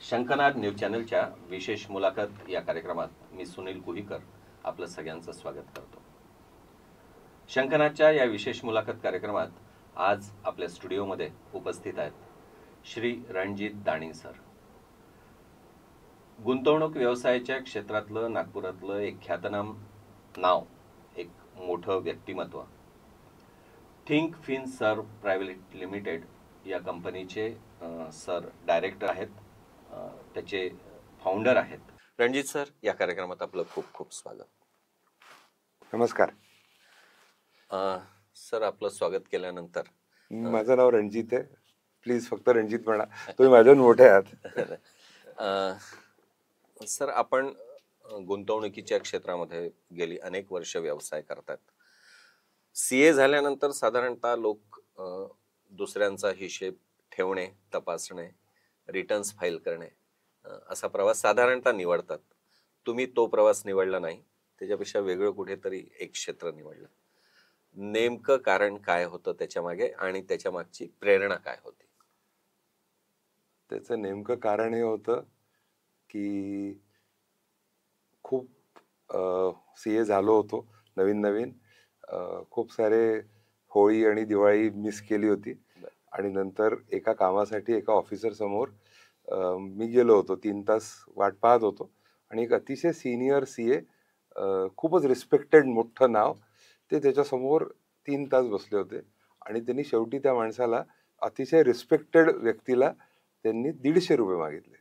शंखनाद न्यूज चॅनलच्या विशेष मुलाखत या कार्यक्रमात मी सुनील कुहीकर आपलं सगळ्यांचं स्वागत करतो। शंखनादच्या या विशेष मुलाखत कार्यक्रमात आज आपल्या स्टुडिओमध्ये उपस्थित आहेत श्री रणजित दाणी सर। गुंतवणूक व्यवसायाच्या क्षेत्रातलं नागपुरातलं एक ख्यातनाम नाव, एक मोठं व्यक्तिमत्व, थिंक फिन सर्व प्रायव्हेट लिमिटेड या कंपनीचे सर डायरेक्टर आहेत, त्याचे फाउंडर आहेत। रणजित सर, या कार्यक्रमात आपलं खूप खूप स्वागत। नमस्कार सर, आपलं स्वागत केल्यानंतर माझं नाव रणजित आहे, प्लीज फक्त रणजित म्हणा, तुम्ही माझ्याहून मोठे आहात। सर, आपण गुंतवणुकीच्या क्षेत्रामध्ये गेली अनेक वर्ष व्यवसाय करतात। सीए झाल्यानंतर साधारणतः लोक दुसऱ्यांचा हिशेब ठेवणे, तपासणे, रिटर्न्स फाईल करणे असा प्रवास साधारणतः निवडतात। तुम्ही तो प्रवास निवडला नाही, त्याच्यापेक्षा वेगळं कुठेतरी एक क्षेत्र निवडलं। नेमकं कारण काय होतं त्याच्या मागे आणि त्याच्या मागची प्रेरणा काय होती? त्याचं नेमकं कारण हे होतं की खूप सीए झालो होतो नवीन नवीन, खूप सारे होळी आणि दिवाळी मिस केली होती आणि नंतर एका कामासाठी एका ऑफिसर समोर मी गेलो होतो। 3 तास वाट पाहत होतो आणि एक अतिशय सिनियर सीए, खूपच रिस्पेक्टेड मोठं नाव, ते त्याच्यासमोर 3 तास बसले होते आणि त्यांनी शेवटी त्या माणसाला, अतिशय रिस्पेक्टेड व्यक्तीला, त्यांनी ₹150 मागितले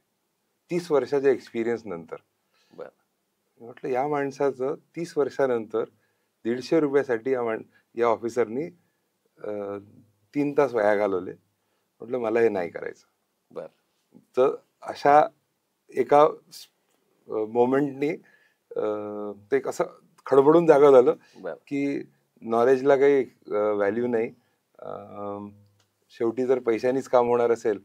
30 वर्षाच्या एक्सपिरियन्स नंतर। म्हटलं या माणसाचं 30 वर्षानंतर ₹150साठी या ऑफिसरनी 3 तास वाया घालवले। म्हटलं मला हे नाही करायचं। तर अशा एका मोमेंटनी ते असं खडबडून जागा झालं की नॉलेजला काही व्हॅल्यू नाही, शेवटी जर पैशानीच काम होणार असेल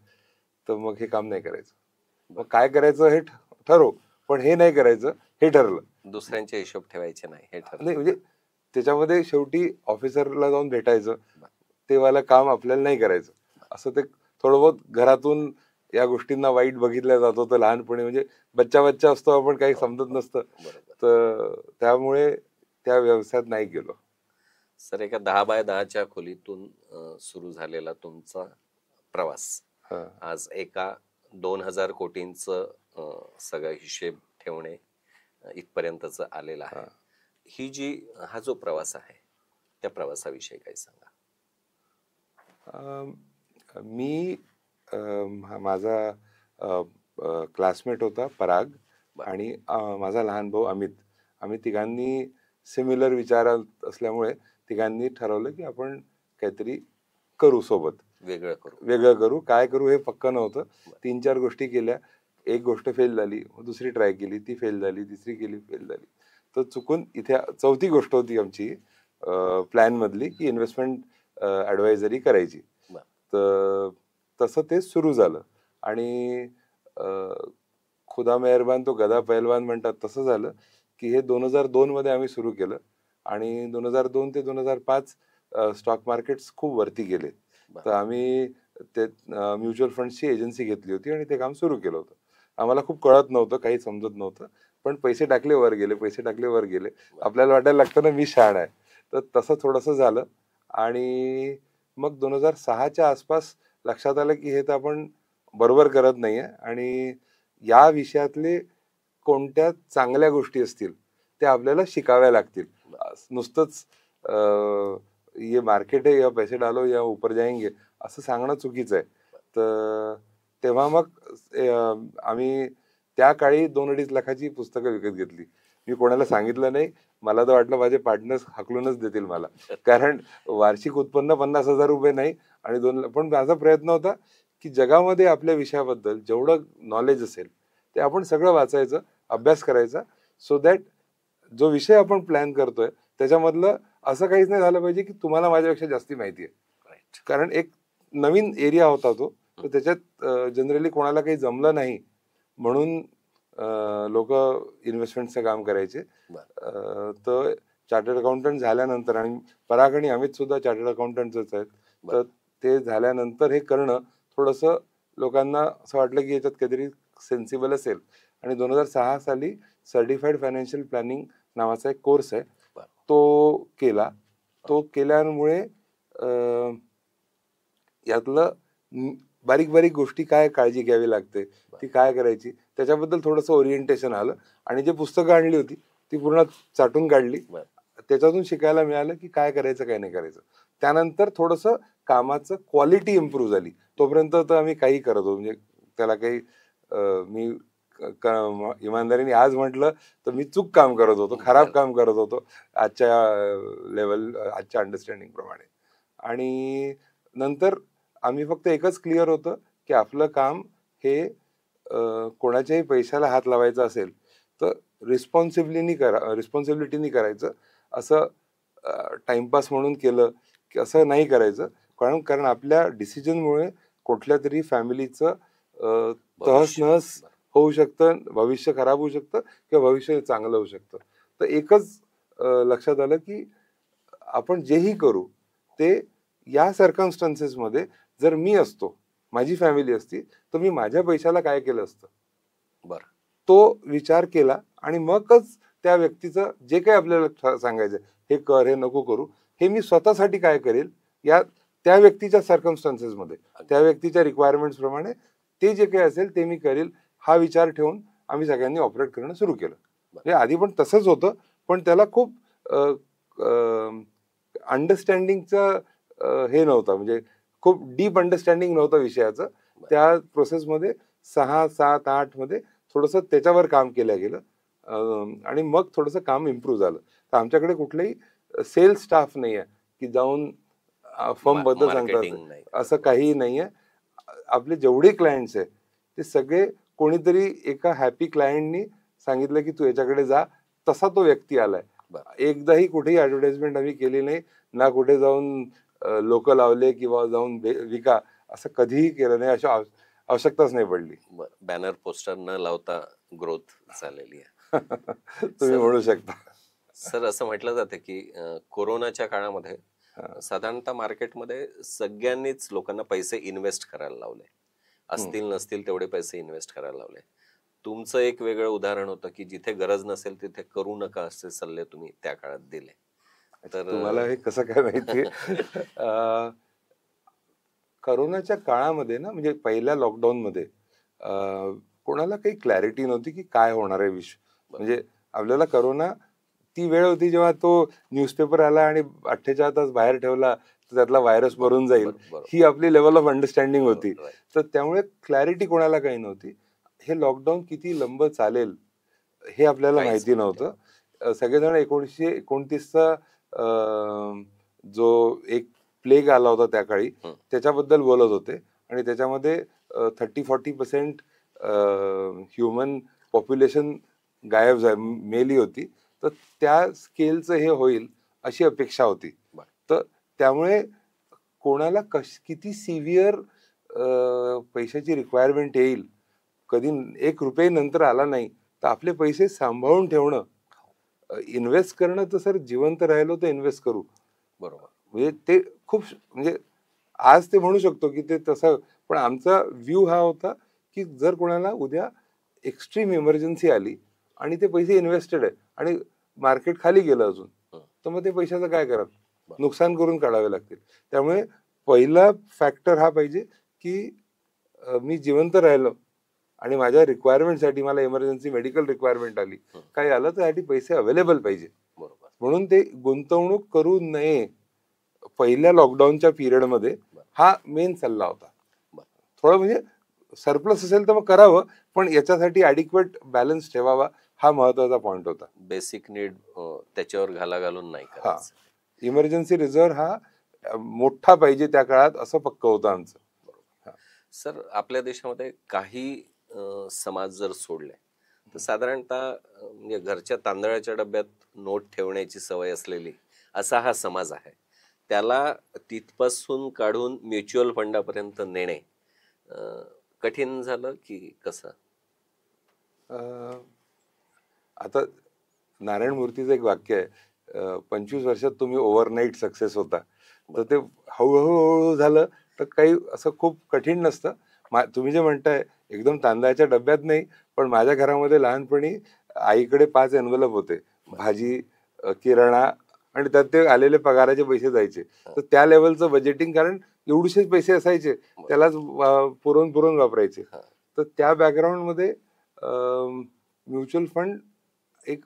तर मग हे काम नाही करायचं। मग काय करायचं हे ठरव, पण हे नाही करायचं हे ठरलं। दुसऱ्यांचे हिशोब ठेवायचे नाही हे ठरलं। नाही म्हणजे त्याच्यामध्ये शेवटी ऑफिसरला जाऊन भेटायचं, तेवाला काम आपल्याला नाही करायचं, असं ते थोडं बहुत घरातून या गोष्टींना वाईट बघितल्या जात होतं लहानपणी, म्हणजे बच्चा असतो आपण, काही समजत नसतं, तर त्यामुळे त्या व्यवसायात नाही गेलो। सर, एका 10 बाय 10च्या खोलीतून सुरू झालेला तुमचा प्रवास आज एका 2000 कोटींचं सगळं हिशेब ठेवणे इथपर्यंतच आलेला आहे। हा जो प्रवास आहे त्या प्रवासाविषयी काही सांगा। मी माझा क्लासमेट होता पराग आणि माझा लहान भाऊ अमित, आम्ही तिघांनी सिमिलर विचारात असल्यामुळे तिघांनी ठरवलं की आपण काहीतरी करू, सोबत वेगळं करू। काय करू हे पक्क नव्हतं। 3-4 गोष्टी केल्या, एक गोष्ट फेल झाली, दुसरी ट्राय केली, ती फेल झाली, तिसरी केली, फेल झाली, तर चुकून इथे चौथी गोष्ट होती आमची प्लॅन मधली की इन्व्हेस्टमेंट ॲडवायझरी करायची। तर तसं ते सुरू झालं आणि खुदा मेहरबान तो गदा पहलवान म्हणतात, तसं झालं की हे 2002 मध्ये आम्ही सुरू केलं आणि 2002 ते 2005 स्टॉक मार्केट्स खूप वरती गेले। तर आम्ही ते म्युच्युअल फंड्सची एजन्सी घेतली होती आणि ते काम सुरू केलं होतं। आम्हाला खूप कळत नव्हतं, काही समजत नव्हतं, पण पैसे टाकले वर गेले, पैसे टाकले वर गेले, आपल्याला वाटायला लागतं ना मी शहाणा आहे। तर तसं थोडंसं झालं आणि मग 2006च्या आसपास लक्षात आलं की हे तर आपण बरोबर करत नाहीये आणि या विषयातले कोणत्या चांगल्या गोष्टी असतील त्या आपल्याला शिकाव्या लागतील। नुसतंच ये मार्केट आहे या पैसे डालो या ऊपर जाएंगे असं सांगणं चुकीचं आहे। तर तेव्हा मग आम्ही त्या काळी 2-2.5 लाखाची पुस्तकं विकत घेतली। मी कोणाला सांगितलं नाही, मला तर वाटलं माझे पार्टनर्स हाकलूनच देतील मला, कारण वार्षिक उत्पन्न 50,000 रुपये नाही आणि 2 पण माझा प्रयत्न होता की जगामध्ये आपल्या विषयाबद्दल जेवढं नॉलेज असेल ते आपण सगळं वाचायचं, अभ्यास करायचा, सो दॅट जो विषय आपण प्लॅन करतोय त्याच्यामधलं असं काहीच नाही झालं पाहिजे की तुम्हाला माझ्यापेक्षा जास्ती माहिती आहे। कारण एक नवीन एरिया होता तो, तर त्याच्यात जनरली कोणाला काही जमलं नाही म्हणून लोक इन्व्हेस्टमेंटचं काम करायचे। तर चार्टर्ड अकाउंटंट झाल्यानंतर, आणि पराग आणि अमित सुद्धा चार्टर्ड अकाउंटंटच आहेत, तर ते झाल्यानंतर हे करणं थोडंसं लोकांना असं वाटलं की याच्यात काहीतरी सेन्सिबल असेल आणि 2006 साली सर्टिफाईड फायनान्शियल प्लॅनिंग नावाचा एक कोर्स आहे बरं. तो केला. तो केल्यामुळे यातलं बारीक बारीक गोष्टी काय काळजी घ्यावी लागते, ती काय करायची, त्याच्याबद्दल थोडंसं ओरिएंटेशन आलं. आणि जे पुस्तकं आणली होती ती पूर्ण चाटून काढली. बरं. त्याच्यातून शिकायला मिळालं की काय करायचं काय नाही करायचं. त्यानंतर थोडंसं कामाचं क्वालिटी इम्प्रूव्ह झाली. तोपर्यंत तर आम्ही काही करत होतो, म्हणजे त्याला काही मी इमानदारीने आज म्हटलं तर मी चूक काम करत होतो, खराब काम करत होतो आजच्या आजच्या अंडरस्टँडिंग प्रमाणे. आणि नंतर आम्ही फक्त एकच क्लिअर होतं की आपलं काम हे कोणाच्याही पैशाला हात लावायचा असेल तर रिस्पॉन्सिबिलिटीनी करायचं. असं टाइमपास म्हणून केलं की असं नाही करायचं. कारण आपल्या डिसिजनमुळे कुठल्या तरी फॅमिलीचं तहस होऊ शकतं, भविष्य खराब होऊ शकतं किंवा भविष्य चांगलं होऊ शकतं. तर एकच लक्षात आलं की आपण जेही करू ते या सर्कमस्टन्सेसमध्ये जर मी असतो, माझी फॅमिली असती, तर मी माझ्या पैशाला काय केलं असतं, बरं, तो विचार केला. आणि मगच त्या व्यक्तीचं जे काही आपल्याला सांगायचं हे कर हे नको करू, हे मी स्वतःसाठी काय करेल या त्या व्यक्तीच्या सर्कमस्टन्सेसमध्ये त्या व्यक्तीच्या रिक्वायरमेंट्स प्रमाणे ते जे काही असेल ते मी करेल, हा विचार ठेवून आम्ही सगळ्यांनी ऑपरेट करणं सुरू केलं. म्हणजे आधी पण तसंच होतं, पण त्याला खूप अंडरस्टँडिंगचं हे नव्हतं, म्हणजे खूप डीप अंडरस्टँडिंग नव्हतं विषयाचं. त्या प्रोसेसमध्ये 6, 7, 8 मध्ये थोडंसं त्याच्यावर काम केलं गेलं आणि मग थोडंसं काम इम्प्रूव्ह झालं. तर आमच्याकडे कुठलाही सेल्स स्टाफ नाही आहे की जाऊन फर्म बद्दल सांगतात, असं काही नाही आहे. आपले जेवढे क्लायंट्स आहे ते सगळे कोणीतरी एका हॅपी क्लायंटनी सांगितलं की तू याच्याकडे जा, तसा तो व्यक्ती आलाय. एकदाही कुठेही ऍडव्हर्टाइजमेंट आम्ही केली नाही, ना कुठे जाऊन लोक लावले किंवा जाऊन विका, असं कधीही केलं नाही, अशा आवश्यकताच नाही पडली. बॅनर पोस्टर न लावता ग्रोथ झालेली आहे. तुम्ही म्हणू शकता. सर, असं म्हटलं जातं की कोरोनाच्या काळामध्ये साधारणतः मार्केटमध्ये सगळ्यांनीच लोकांना पैसे इन्व्हेस्ट करायला लावले, असतील नसतील तेवढे पैसे इन्व्हेस्ट करायला लावले. तुमचं एक वेगळं उदाहरण होतं की जिथे गरज नसेल तिथे करू नका असे सल्ले तुम्ही त्या काळात दिले. तर तुम्हाला हे कसं काय माहितीये? करोनाच्या काळामध्ये ना, म्हणजे पहिल्या लॉकडाऊन मध्ये कोणाला काही क्लॅरिटी नव्हती की काय होणार आहे विश्व. म्हणजे आपल्याला करोना ती वेळ होती जेव्हा तो न्यूजपेपर आला आणि 48 तास बाहेर ठेवला तर त्यातला व्हायरस मरून जाईल, ही आपली लेवल ऑफ अंडरस्टँडिंग होती. तर त्यामुळे क्लॅरिटी कोणाला काही नव्हती. हे लॉकडाऊन किती लंब चालेल हे आपल्याला माहिती नव्हतं. सगळेजण 1929चा जो एक प्लेग आला होता त्या काळी त्याच्याबद्दल बोलत होते आणि त्याच्यामध्ये 30-40% ह्युमन पॉप्युलेशन गायब मेली होती. तर त्या स्केलचं हे होईल अशी अपेक्षा होती. तर त्यामुळे कोणाला किती सिव्हिअर पैशाची रिक्वायरमेंट येईल, कधी 1 रुपये नंतर आला नाही तर आपले पैसे सांभाळून ठेवणं, इन्व्हेस्ट करणं, तर सर जिवंत राहिलो तर इन्व्हेस्ट करू. बरोबर. म्हणजे ते खूप, म्हणजे आज ते म्हणू शकतो की ते तसं, पण आमचा व्ह्यू हा होता की जर कोणाला उद्या एक्स्ट्रीम इमर्जन्सी आली आणि ते पैसे इन्व्हेस्टेड आहे आणि मार्केट खाली गेलं अजून, तर मग ते पैशाचं काय करा, नुकसान करून काढावे लागतील. त्यामुळे पहिला फॅक्टर हा पाहिजे की मी जिवंत राहिलो आणि माझ्या रिक्वायरमेंटसाठी, मला इमर्जन्सी मेडिकल रिक्वायरमेंट आली, काही आलं तर त्यासाठी पैसे अवेलेबल पाहिजे. म्हणून ते गुंतवणूक करू नये पहिल्या लॉकडाऊनच्या पिरियडमध्ये, हा मेन सल्ला होता. थोडं म्हणजे सरप्लस असेल तर मग करावं, पण याच्यासाठी ॲडिक्वेट बॅलन्स ठेवावा, हा महत्वाचा पॉइंट होता. बेसिक नीड त्याच्यावर घालून नाही करायचं. इमर्जन्सी रिझर्व्ह हा मोठा पाहिजे त्या काळात, असं पक्क होतं आमचं. सर, आपल्या देशामध्ये काही समाज जर सोडले तर साधारणतः म्हणजे घरच्या तांदळाच्या डब्यात नोट ठेवण्याची सवय असलेली असा हा समाज आहे. त्याला तिथपासून काढून म्युच्युअल फंडापर्यंत नेणे कठीण झालं की कसं? आता नारायण मूर्तीचं एक वाक्य आहे, 25 वर्षात तुम्ही ओव्हरनाईट सक्सेस होता. तर ते हळूहळू झालं तर काही असं खूप कठीण नसतं. तुम्ही जे म्हणताय एकदम तांदळाच्या डब्यात नाही, पण माझ्या घरामध्ये लहानपणी आईकडे 5 एनवलप होते, भाजी, किराणा, आणि त्यात ते आलेले पगाराचे पैसे जायचे. तर त्या लेवलचं बजेटिंग, कारण एवढेसेच पैसे असायचे, त्यालाच पुरवून पुरवून वापरायचे. तर त्या बॅकग्राऊंड मध्ये म्युच्युअल फंड एक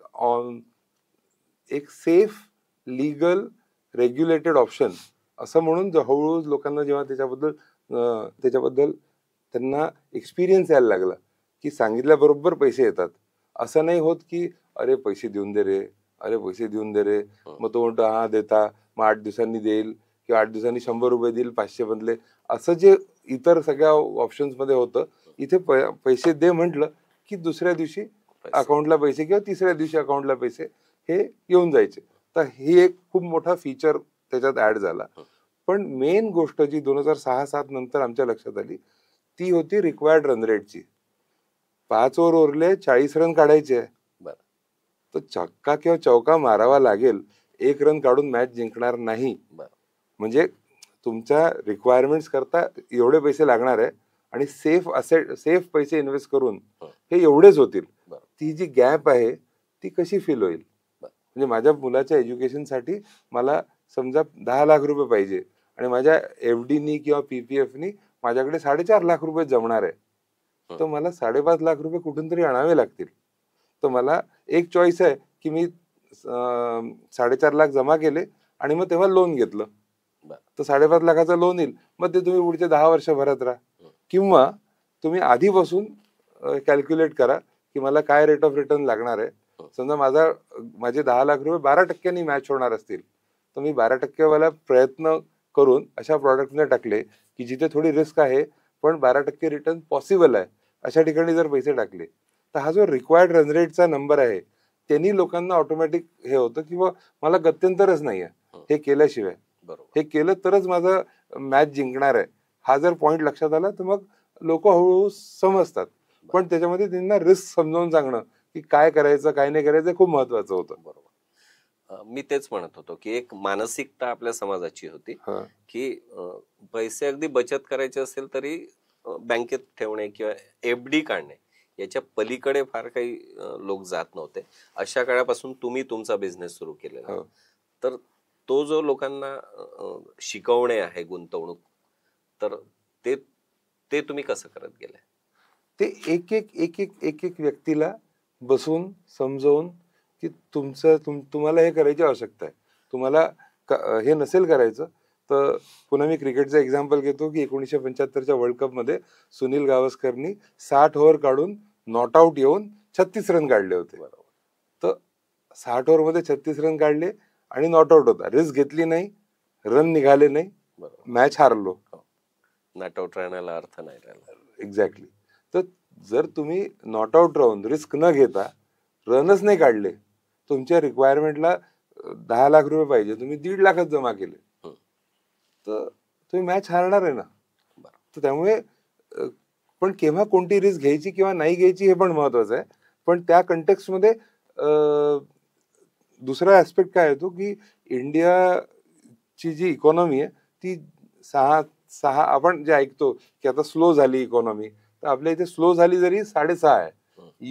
एक सेफ, लीगल, रेग्युलेटेड ऑप्शन असं म्हणून हळूहळू लोकांना जेव्हा त्याच्याबद्दल त्यांना एक्सपिरियन्स यायला लागला, की सांगितल्याबरोबर पैसे येतात. असं नाही होत की अरे पैसे देऊन दे रे, अरे पैसे देऊन दे रे, मग तो म्हणतो हा देता, मग 8 दिवसांनी देईल, किंवा 8 दिवसांनी 100 रुपये देईल, 500 बदले, असं जे इतर सगळ्या ऑप्शन्स मध्ये होतं. इथे पैसे दे म्हटलं की दुसऱ्या दिवशी अकाउंटला पैसे, किंवा तिसऱ्या दिवशी अकाउंटला पैसे हे येऊन जायचे. तर ही एक खूप मोठा फीचर त्याच्यात ऍड झाला. पण मेन गोष्ट जी 2006-07 नंतर आमच्या लक्षात आली, ती होती रिक्वायर्ड रन रेटची. 5 ओव्हर उरले, 40 रन काढायचे, तर छक्का किंवा चौका मारावा लागेल, 1 रन काढून मॅच जिंकणार नाही. म्हणजे तुमच्या रिक्वायरमेंट्स करता एवढे पैसे लागणार आहे, आणि सेफ पैसे इन्व्हेस्ट करून हे एवढेच होतील. ती जी गॅप आहे ती कशी फिल होईल? म्हणजे माझ्या मुलाच्या एज्युकेशनसाठी मला समजा 10 लाख रुपये पाहिजे, आणि माझ्या एफडीनी किंवा पीपीएफनी माझ्याकडे 4.5 लाख रुपये जमणार आहे, तर मला 5.5 लाख रुपये कुठून तरी आणावे लागतील. तर मला एक चॉईस आहे की मी 4.5 लाख जमा केले आणि मग तेव्हा लोन घेतलं, तर 5.5 लाखाचं लोन येईल, मग ते तुम्ही पुढचे 10 वर्ष भरत राहा. किंवा तुम्ही आधीपासून कॅल्क्युलेट करा की मला काय रेट ऑफ रिटर्न लागणार आहे. समजा माझे 10 लाख रुपये 12% मॅच होणार असतील, तर मी 12% वाला प्रयत्न करून अशा प्रॉडक्टने टाकले की जिथे थोडी रिस्क आहे पण 12% रिटर्न पॉसिबल आहे, अशा ठिकाणी जर पैसे टाकले, तर हा जो रिक्वायर्ड रन रेटचा नंबर आहे, त्यांनी लोकांना ऑटोमॅटिक हे होतं की मला गत्यंतरच नाही आहे हे केल्याशिवाय, हे केलं तरच माझं मॅच जिंकणार आहे. हा जर पॉइंट लक्षात आला तर मग लोक हळूहळू समजतात. पण त्याच्यामध्ये त्यांना रिस्क समजावून सांगणं की काय करायचं काय नाही करायचं खूप महत्वाचं होतं. बरोबर. मी तेच म्हणत होतो की एक मानसिकता आपल्या समाजाची होती की पैसे अगदी बचत करायचे असेल तरी बँकेत ठेवणे किंवा एफडी काढणे याच्या पलीकडे फार काही लोक जात नव्हते. अशा काळापासून तुम्ही तुमचा बिझनेस सुरू केलेला, तर तो जो लोकांना शिकवणे आहे गुंतवणूक, तर ते तुम्ही कसं करत गेले? ते एक एक व्यक्तीला बसून समजवून की तुम्हाला हे करायची आवश्यकता आहे, तुम्हाला हे नसेल करायचं तर पुन्हा मी क्रिकेटचं एक्झाम्पल घेतो की 1975च्या वर्ल्ड कप मध्ये सुनील गावस्करनी 60 ओव्हर काढून नॉट आउट येऊन 36 रन काढले होते. तर 60 ओव्हर मध्ये 36 रन काढले आणि नॉट आउट होता, रिस्क घेतली नाही, रन निघाले नाही, मॅच हारलो, नॉट आउट राहण्याला अर्थ नाही राहिला. एक्झॅक्टली. तर जर तुम्ही नॉट आउट राहून रिस्क न घेता रनच नाही काढले, तुमच्या रिक्वायरमेंटला 10 लाख रुपये पाहिजे, तुम्ही 1.5 लाखच जमा केले, तर तुम्ही मॅच हारणार आहे ना. तर त्यामुळे पण केव्हा कोणती रिस्क घ्यायची किंवा नाही घ्यायची हे पण महत्वाचं आहे. पण त्या कंटेक्स्ट मध्ये दुसरा ऍस्पेक्ट काय येतो की इंडियाची जी इकॉनॉमी आहे ती सहा आपण जे ऐकतो की आता स्लो झाली इकॉनॉमी, तर आपल्या इथे स्लो झाली जरी 6.5 आहे.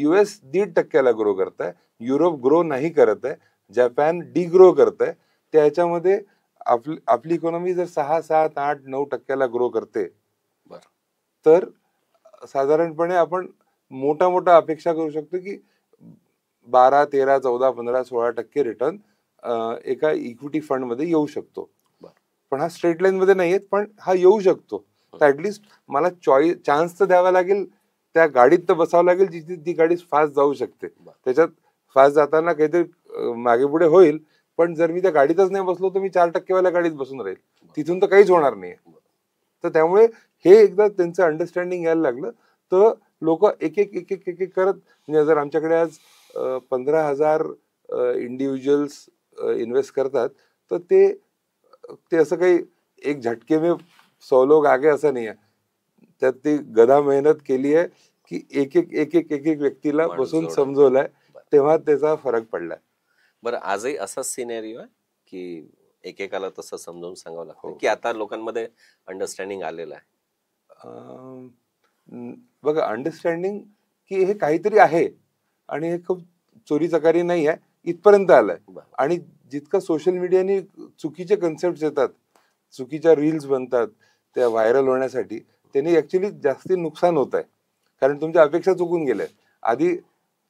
US 1.5% ग्रो करत आहे, युरोप ग्रो नाही करत आहे, जपान डिग्रो करत आहे. त्याच्यामध्ये आपली इकॉनॉमी जर 6, 7, 8, 9% ग्रो करते, तर साधारणपणे आपण मोठा अपेक्षा करू शकतो की 12, 13, 14, 15, 16% रिटर्न एका इक्विटी फंड मध्ये येऊ शकतो. पण हा स्ट्रेट लाईन मध्ये नाहीये, पण हा येऊ शकतो. तर ऍटलिस्ट मला चान्स तर द्यावा लागेल, त्या गाडीत तर बसावं लागेल जिथे ती गाडी फास्ट जाऊ शकते. त्याच्यात फास्ट जाताना काहीतरी मागे पुढे होईल, पण जर मी त्या गाडीतच नाही बसलो तर मी 4% वाल्या गाडीत बसून राहील, तिथून तर काहीच होणार नाही. तर त्यामुळे हे एकदा त्यांचं अंडरस्टँडिंग यायला लागलं तर लोक एक एक करत, म्हणजे जर आमच्याकडे आज 15,000 इंडिव्हिज्युअल्स इन्व्हेस्ट करतात, तर ते असं काही एक झटके में 100 लोग आगे असं नाही आहे. त्यात ती गधा मेहनत केली आहे की एक व्यक्तीला बसून समजवलाय, तेव्हा त्याचा फरक पडलाय. बरं, आजही असाच सिनेरिओ आहे की एकेकाला तसं समजावून सांगावं लागतं की आता लोकांमध्ये अंडरस्टँडिंग आलेलं आहे? बघा, अंडरस्टँडिंग की हे काहीतरी आहे आणि हे खूप चोरी चकारी नाही आहे इथपर्यंत आलंय. बरं. आणि जितकं सोशल मीडियाने चुकीचे कन्सेप्ट येतात, चुकीच्या रील्स बनतात त्या व्हायरल होण्यासाठी, त्यांनी ऍक्च्युली जास्ती नुकसान होत आहे. कारण तुमच्या अपेक्षा चुकून गेल्या. आधी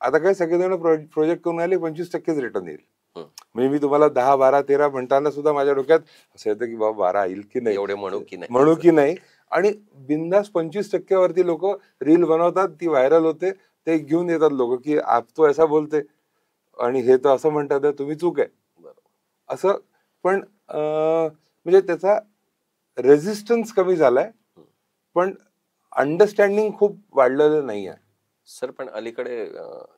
आता काय सगळेजण प्रोजेक्ट करून आले 25%च रिटर्न येईल. म्हणजे मी तुम्हाला 10, 12, 13 म्हणताना सुद्धा माझ्या डोक्यात असं येतं की बाबा 12 येईल की नाही, एवढे म्हणू की नाही, म्हणू की नाही. आणि बिंदास 25% लोक रील बनवतात, ती व्हायरल होते, ते घेऊन येतात लोक की आप तो ऐसा बोलते आणि हे तर असं म्हणतात तुम्ही चूक आहे असं. पण म्हणजे त्याचा रेझिस्टन्स कमी झालाय, पण अंडरस्टँडिंग खूप वाढलेलं नाही आहे. सर पण अलीकडे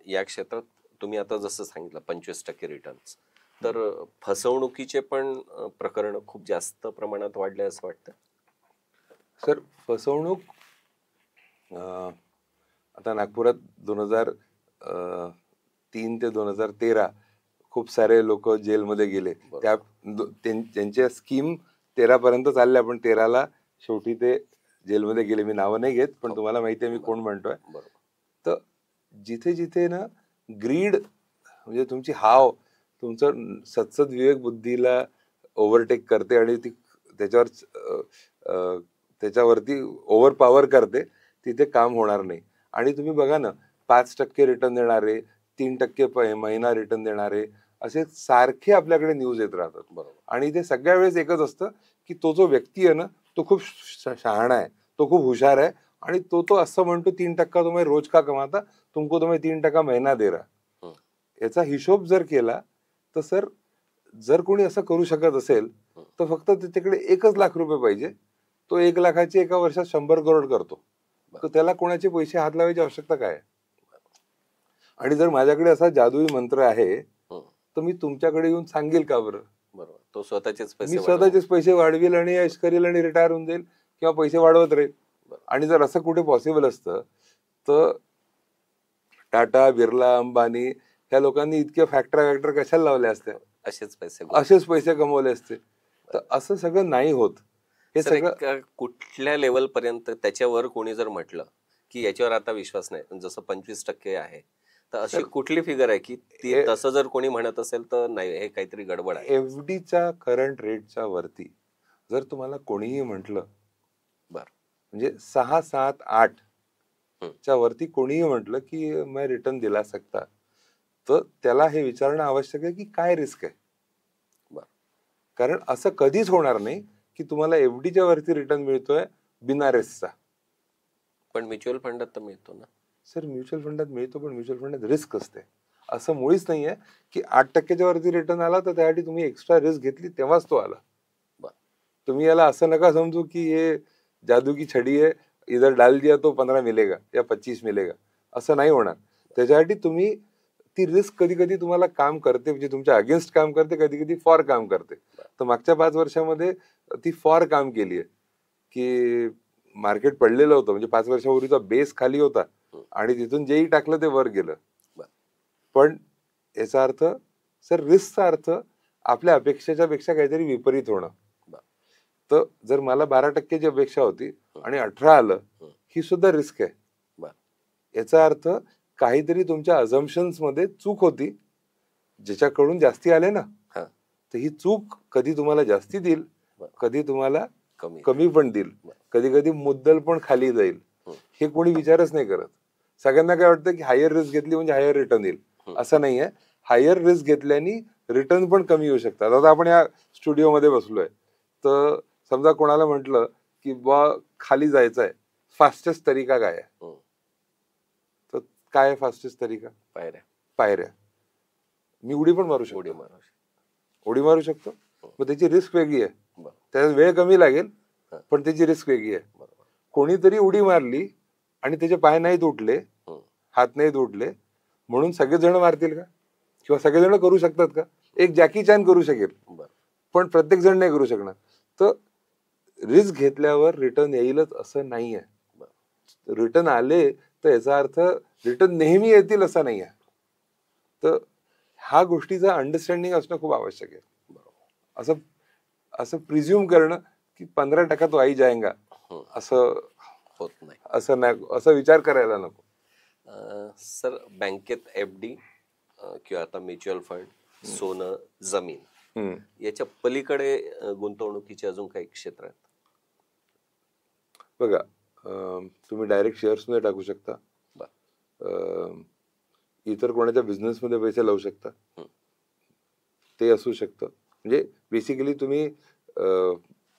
या क्षेत्रात तुम्ही आता जसं सांगितलं 25% रिटर्न्स, तर फसवणुकीचे पण प्रकरण खूप जास्त प्रमाणात वाढले असं वाटतं. सर फसवणूक आता नागपुरात 2003 ते 2013 खूप सारे लोक जेलमध्ये गेले. त्यांच्या स्कीम 13 पर्यंत चालल्या, पण 13ला शेवटी ते जेलमध्ये गेले. मी नावं नाही घेत, पण तुम्हाला माहिती आहे मी कोण म्हणतोय. तर जिथे जिथे ना ग्रीड म्हणजे तुमची हाव तुमचं सत्सद विवेक बुद्धीला ओव्हरटेक करते आणि ती त्याच्यावरती ओव्हर पॉवर करते, तिथे काम होणार नाही. आणि तुम्ही बघा ना, 5% रिटर्न देणारे, 3% महिना रिटर्न देणारे, असे सारखे आपल्याकडे न्यूज येत राहतात. बरोबर. आणि ते सगळ्या वेळेस एकच असतं की तो जो व्यक्ती आहे ना, तो खूप शहाणा आहे, तो खूप हुशार आहे आणि तो असं म्हणतो 3% तुम्ही रोज का कमाता, तुमको तुम्ही 3% महिना दे रहा. याचा हिशोब जर केला तर सर, जर कोणी असं करू शकत असेल तर फक्त त्याच्याकडे 1 लाख रुपये पाहिजे. तो 1 लाखाचे एका वर्षात 100 करोड करतो. तर त्याला कोणाचे पैसे हात लावायची आवश्यकता काय? आणि जर माझ्याकडे असा जादुई मंत्र आहे तर मी तुमच्याकडे येऊन सांगेल का बरं? बरोबर. तो स्वतःचेच मी स्वतःचेच पैसे वाढवेल आणि ऐश करेल आणि रिटायर होऊन जाईल किंवा पैसे वाढवत राहील. आणि जर असं कुठे पॉसिबल असतं तर टाटा, बिर्ला, अंबानी ह्या लोकांनी इतके फॅक्टर कशाला लावले असते? असेच पैसे कमवले असते. तर असं सगळं नाही होत. हे सगळं कुठल्या लेवल पर्यंत त्याच्यावर कोणी जर म्हटलं की याच्यावर आता विश्वास नाही, जसं 25% आहे, तर अशी कुठली फिगर आहे की ती तसं जर कोणी म्हणत असेल तर नाही, हे काहीतरी गडबड आहे? एफडीच्या करंट रेटच्या वरती जर तुम्हाला कोणीही म्हटलं, म्हणजे 6, 7, 8 च्या वरती कोणीही म्हटलं की मैं रिटर्न दिला सकता, तर त्याला हे विचारणं आवश्यक आहे की काय रिस्क आहे. कारण असं कधीच होणार नाही की तुम्हाला एफडीच्या वरती रिटर्न मिळतोय बिना रिस्कचा. पण म्युच्युअल फंडात तर मिळतो ना सर. म्युच्युअल फंडात मिळतो, पण म्युच्युअल फंडात रिस्क असते. असं मुळीच नाहीये की 8%च्या वरती रिटर्न आला तर त्यासाठी तुम्ही एक्स्ट्रा रिस्क घेतली तेव्हाच तो आला. तुम्ही याला असं नका समजू की हे जादू की छडी आहे, इधर डाल दिया तो 15 मिलेगा या 25 मिलेगा. असं नाही होणार. त्याच्यासाठी तुम्ही ती रिस्क कधी कधी तुम्हाला काम करते, म्हणजे तुमच्या अगेन्स्ट काम करते, कधी कधी फॉर काम करते. तर मागच्या 5 वर्षामध्ये ती फॉर काम केली आहे की मार्केट पडलेलं होतं, म्हणजे 5 वर्षापूर्वीचा बेस खाली होता आणि तिथून जेही टाकलं ते वर गेलं. पण याचा अर्थ सर, रिस्कचा अर्थ आपल्या अपेक्षेच्या पेक्षा काहीतरी विपरीत होणं. तर जर मला 12%ची अपेक्षा होती आणि 18 आलं, ही सुद्धा रिस्क आहे. याचा अर्थ काहीतरी तुमच्या अझम्पशन्स मध्ये चूक होती, ज्याच्याकडून जास्ती आले ना, तर ही चूक कधी तुम्हाला जास्ती देईल, कधी तुम्हाला कमी पण देईल, कधी कधी मुद्दल पण खाली जाईल. हे कोणी विचारच नाही करत. सगळ्यांना काय वाटतं की हायर रिस्क घेतली म्हणजे हायर रिटर्न येईल. असं नाहीये. हायर रिस्क घेतल्याने रिटर्न पण कमी येऊ शकतात. आता आपण या स्टुडिओमध्ये बसलोय, तर समजा कोणाला म्हटलं की बा खाली जायचं आहे, फास्टेस्ट तरीका काय आहे? तर काय फास्टेस्ट तरीका? पायऱ्या. मी उडी पण मारू शकतो. उडी मारू शकतो. मग त्याची रिस्क वेगळी आहे, त्याचा वेळ कमी लागेल, पण त्याची रिस्क वेगळी आहे. कोणीतरी उडी मारली आणि त्याचे पाय नाही तुटले, हात नाही तुटले, म्हणून सगळेजण मारतील का? किंवा सगळेजण करू शकतात का? एक जॅकी चॅन करू शकेल, पण प्रत्येक जण नाही करू शकणार. तर रिस्क घेतल्यावर रिटर्न येईलच असं नाहीये. रिटर्न आले तर याचा अर्थ रिटर्न नेहमी येतील असं नाहीये. तर ह्या गोष्टीचं अंडरस्टँडिंग असणं खूप आवश्यक आहे. असं प्रिझ्युम करणं की 15% तो आई जाएगा, असं होत नाही. असं नाही, असा विचार करायला नको. सर, बँकेत FD किंवा आता म्युच्युअल फंड, सोनं, जमीन याच्या पलीकडे गुंतवणुकीचे अजून काही क्षेत्र आहेत? बघा, तुम्ही डायरेक्ट शेअर्स मध्ये टाकू शकता. इतर कोणाच्या बिझनेस मध्ये पैसे लावू शकता. ते असू शकतं. म्हणजे बेसिकली तुम्ही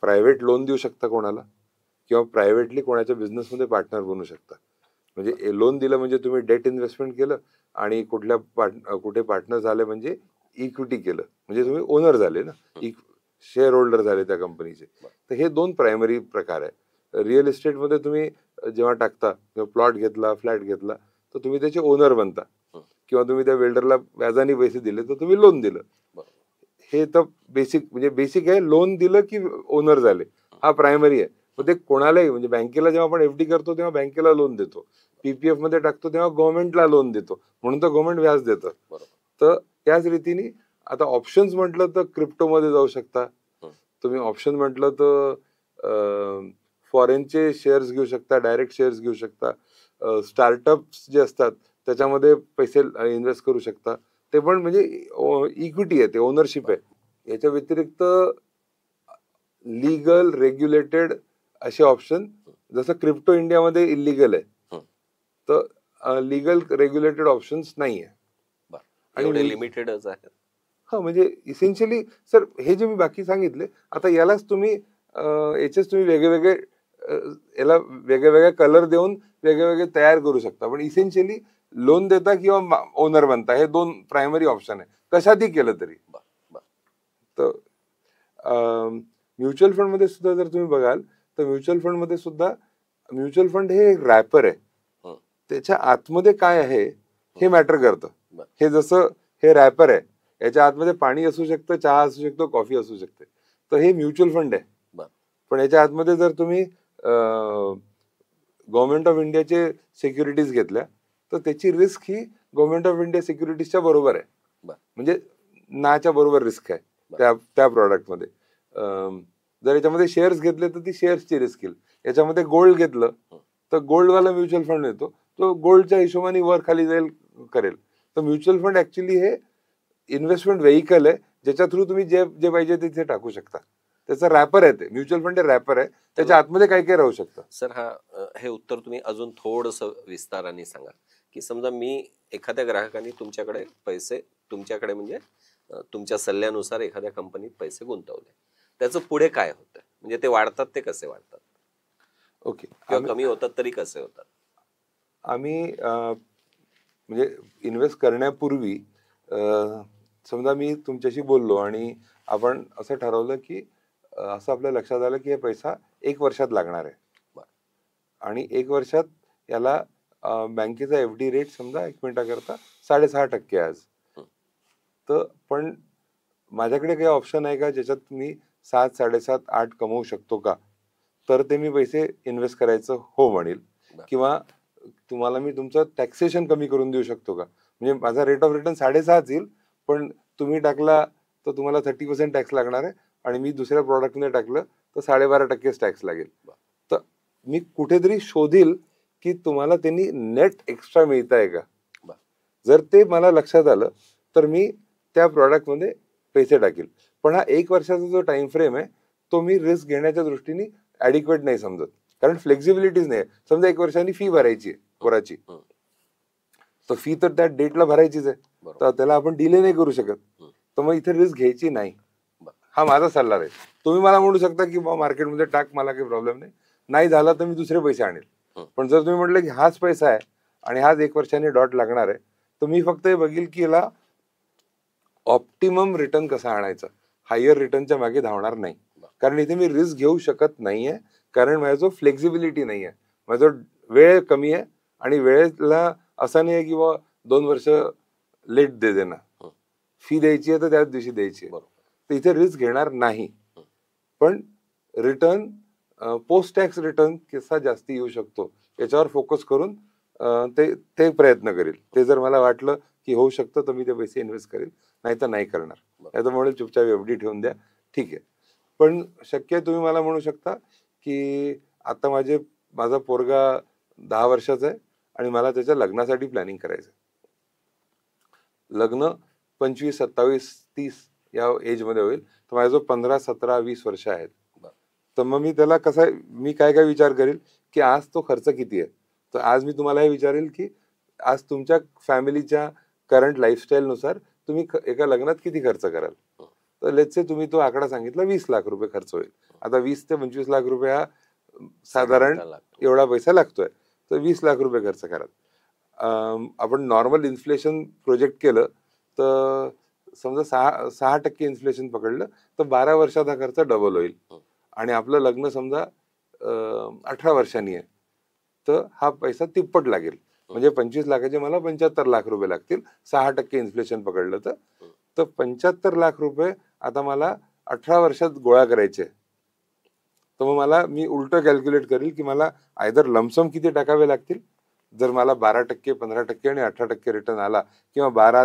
प्रायव्हेट लोन देऊ शकता कोणाला, किंवा प्रायव्हेटली कोणाच्या बिझनेसमध्ये पार्टनर बनू शकता. म्हणजे लोन दिलं म्हणजे तुम्ही डेट इन्व्हेस्टमेंट केलं, आणि कुठे पार्टनर झाले म्हणजे इक्विटी केलं, म्हणजे तुम्ही ओनर झाले ना, शेअर होल्डर झाले त्या कंपनीचे. तर हे दोन प्रायमरी प्रकार आहे. रिअल इस्टेटमध्ये तुम्ही जेव्हा टाकता, प्लॉट घेतला, फ्लॅट घेतला, तर तुम्ही त्याचे ओनर बनता, किंवा तुम्ही त्या बिल्डरला व्याजाने पैसे दिले तर तुम्ही लोन दिलं. हे तर बेसिक आहे. लोन दिलं की ओनर झाले, हा प्रायमरी आहे. मग ते कोणालाही, म्हणजे बँकेला जेव्हा आपण FD करतो तेव्हा बँकेला लोन देतो, PPF मध्ये टाकतो तेव्हा गव्हर्नमेंटला लोन देतो, म्हणून तर गव्हर्नमेंट व्याज देतं. तर त्याच रीतीने आता ऑप्शन्स म्हटलं तर क्रिप्टोमध्ये जाऊ शकता तुम्ही. ऑप्शन म्हटलं तर फॉरेनचे शेअर्स घेऊ शकता, डायरेक्ट शेअर्स घेऊ शकता. स्टार्टअप्स जे असतात त्याच्यामध्ये पैसे इन्व्हेस्ट करू शकता. ते पण म्हणजे इक्विटी आहे, ते ओनरशिप आहे. याच्या व्यतिरिक्त लीगल रेग्युलेटेड असे ऑप्शन, जसं क्रिप्टो इंडियामध्ये इलिगल आहे, तर लीगल रेग्युलेटेड ऑप्शन्स नाही आहे, आणि लिमिटेडच आहेत. हा, म्हणजे इसेन्शियली सर हे जे मी बाकी सांगितले, आता यालाच तुम्ही याचेच तुम्ही वेगवेगळे याला वेगवेगळे कलर देऊन वेगवेगळे तयार करू शकता. पण इसेन्शियली लोन देता किंवा ओनर बनता, हे दोन प्रायमरी ऑप्शन आहे, कशातही केलं तरी. तर म्युच्युअल फंड मध्ये सुद्धा जर तुम्ही बघाल तर म्युच्युअल फंड मध्ये सुद्धा, म्युच्युअल फंड हे एक रॅपर आहे. त्याच्या आतमध्ये काय आहे हे मॅटर करतं. हे जसं हे रॅपर आहे, याच्या आतमध्ये पाणी असू शकतं, चहा असू शकतो, कॉफी असू शकते. तर हे म्युच्युअल फंड आहे. पण याच्या आतमध्ये जर तुम्ही गव्हर्नमेंट ऑफ इंडियाचे सिक्युरिटीज घेतल्या तर त्याची risk he government of India सिक्युरिटीजच्या बरोबर आहे. म्हणजे नाच्या बरोबर रिस्क आहे त्या प्रॉडक्टमध्ये. जर याच्यामध्ये शेअर्स घेतले तर ती शेअर्सची रिस्क येईल. याच्यामध्ये गोल्ड घेतलं तर गोल्डवाला म्युच्युअल फंड येतो, तो गोल्डच्या हिशोबाने वर खाली जाईल करेल. तर म्युच्युअल फंड ऍक्च्युली हे इन्व्हेस्टमेंट व्हेइकल आहे, ज्याच्या थ्रू तुम्ही जे पाहिजे तिथे टाकू शकता. त्याचं रॅपर आहे, ते म्युच्युअल फंड हे रॅपर आहे, त्याच्या आतमध्ये काय काय राहू शकतं. सर, हे उत्तर तुम्ही अजून थोडंसं विस्ताराने सांगा, की समजा मी एखाद्या ग्राहकाने तुमच्याकडे पैसे, तुमच्याकडे म्हणजे तुमच्या सल्ल्यानुसार एखाद्या कंपनीत पैसे गुंतवले, त्याचं पुढे काय होतं, म्हणजे ते वाढतात, ते कसे वाढतात, ओके, किंवा कमी होतात तरी कसे होतात? आम्ही म्हणजे इन्व्हेस्ट करण्यापूर्वी समजा मी तुमच्याशी बोललो आणि आपण असं ठरवलं की असं आपल्या लक्षात आलं की हे पैसा 1 वर्षात लागणार आहे, आणि 1 वर्षात याला बँकेचा FD रेट समजा 1 मिनिटाकरता 6.5% आज. तर पण माझ्याकडे काही ऑप्शन आहे का ज्याच्यात मी 7, 7.5, 8 कमवू शकतो का? तर ते मी पैसे इन्व्हेस्ट करायचं हो म्हणेल. किंवा तुम्हाला मी तुमचं टॅक्सेशन कमी करून देऊ शकतो का? म्हणजे माझा रेट ऑफ रिटर्न 6.5 येईल, पण तुम्ही टाकला तर तुम्हाला 30% टॅक्स लागणार आहे, आणि मी दुसऱ्या प्रॉडक्टमध्ये टाकलं तर 12.5% टॅक्स लागेल. तर मी कुठेतरी शोधील की तुम्हाला त्यांनी नेट एक्स्ट्रा मिळत आहे का. जर ते मला लक्षात आलं तर मी त्या प्रॉडक्टमध्ये पैसे टाकेल. पण हा 1 वर्षाचा जो टाइम फ्रेम आहे तो मी रिस्क घेण्याच्या दृष्टीने ऍडिक्वेट नाही समजत, कारण फ्लेक्झिबिलिटीज नाही. समजा 1 वर्षांनी फी भरायची आहे पोराची, तर फी तर त्या डेटला भरायचीच आहे, तर त्याला आपण डिले नाही करू शकत. तर मग इथे रिस्क घ्यायची नाही, हा माझा सल्ला आहे. तुम्ही मला म्हणू शकता की मार्केटमध्ये टाक, मला काही प्रॉब्लेम नाही झाला तर मी दुसरे पैसे आणेल. पण जर तुम्ही म्हटलं की हाच पैसा आहे आणि हाच 1 वर्षांनी डॉट लागणार आहे, तर मी फक्त हे बघील की याला ऑप्टिमम रिटर्न कसा आणायचा, हायर रिटर्नच्या मागे धावणार नाही. कारण इथे मी रिस्क घेऊ शकत नाहीये, कारण माझा जो फ्लेक्झिबिलिटी नाहीये, माझा वेळ कमी आहे, आणि वेळेला असं नाही आहे की 2 वर्ष लेट दे देणार, फी द्यायची आहे तर त्याच दिवशी द्यायची आहे, तर इथे रिस्क घेणार नाही. पण रिटर्न पोस्ट टॅक्स रिटर्न कसा जास्ती येऊ शकतो याच्यावर फोकस करून ते प्रयत्न करेल. ते जर मला वाटलं की होऊ शकतं तर मी ते पैसे इन्व्हेस्ट करेल, नाही तर नाही करणार. त्याच्यामुळे चुपचाप FD ठेवून द्या, ठीक आहे. पण शक्य तुम्ही मला म्हणू शकता की आता माझे माझा पोरगा 10 वर्षाचा आहे आणि मला त्याच्या लग्नासाठी प्लॅनिंग करायचं. लग्न 25, 27, 30 या एज मध्ये होईल. तर माझा जो 15, 17, 20 वर्ष आहेत, तर मग मी त्याला कसं आहे, मी काय काय विचार करेल की आज तो खर्च किती आहे. तर आज मी तुम्हाला हे विचारेल की आज तुमच्या फॅमिलीच्या करंट लाईफस्टाईल नुसार तुम्ही एका लग्नात किती खर्च कराल. तर लेट्स से तुम्ही तो आकडा सांगितला 20 लाख रुपये खर्च होईल. आता 20 ते 25 लाख रुपये हा साधारण एवढा पैसा लागतोय. तर 20 लाख रुपये खर्च कराल. आपण नॉर्मल इन्फ्लेशन प्रोजेक्ट केलं तर समजा 6% इन्फ्लेशन पकडलं तर 12 वर्षात हा खर्च डबल होईल. आणि आपलं लग्न समजा 18 वर्षांनी आहे, तर हा पैसा तिप्पट लागेल. म्हणजे 25 लाखाचे मला 75 लाख रुपये लागतील 6% इन्फ्लेशन पकडलं तर. तर 75 लाख रुपये आता मला 18 वर्षात गोळा करायचे. तर मग मी उलट कॅल्क्युलेट करेल की मला आयदर लमसम किती टाकावे लागतील. जर मला 12%, 15% आणि 18% रिटर्न आला, किंवा 12,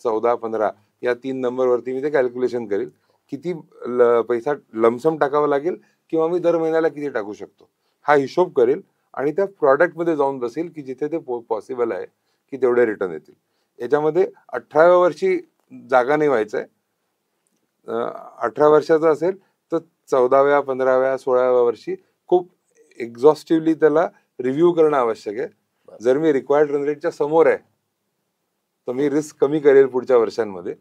14, 15 या 3 नंबरवरती मी ते कॅल्क्युलेशन करेल किती पैसा लमसम टाकावा लागेल, किंवा मी दर महिन्याला किती टाकू शकतो, हा हिशोब करेल आणि त्या प्रॉडक्टमध्ये जाऊन बसेल की जिथे ते पॉसिबल आहे की तेवढे रिटर्न येतील. याच्यामध्ये 18व्या वर्षी जागा नाही व्हायचंय. 18 वर्षाचा असेल तर 14व्या, 15व्या, 16व्या वर्षी खूप एक्झॉस्टिव्हली त्याला रिव्ह्यू करणं आवश्यक आहे. जर मी रिक्वायर्ड रन रेटच्या समोर आहे तर मी रिस्क कमी करेल पुढच्या वर्षांमध्ये,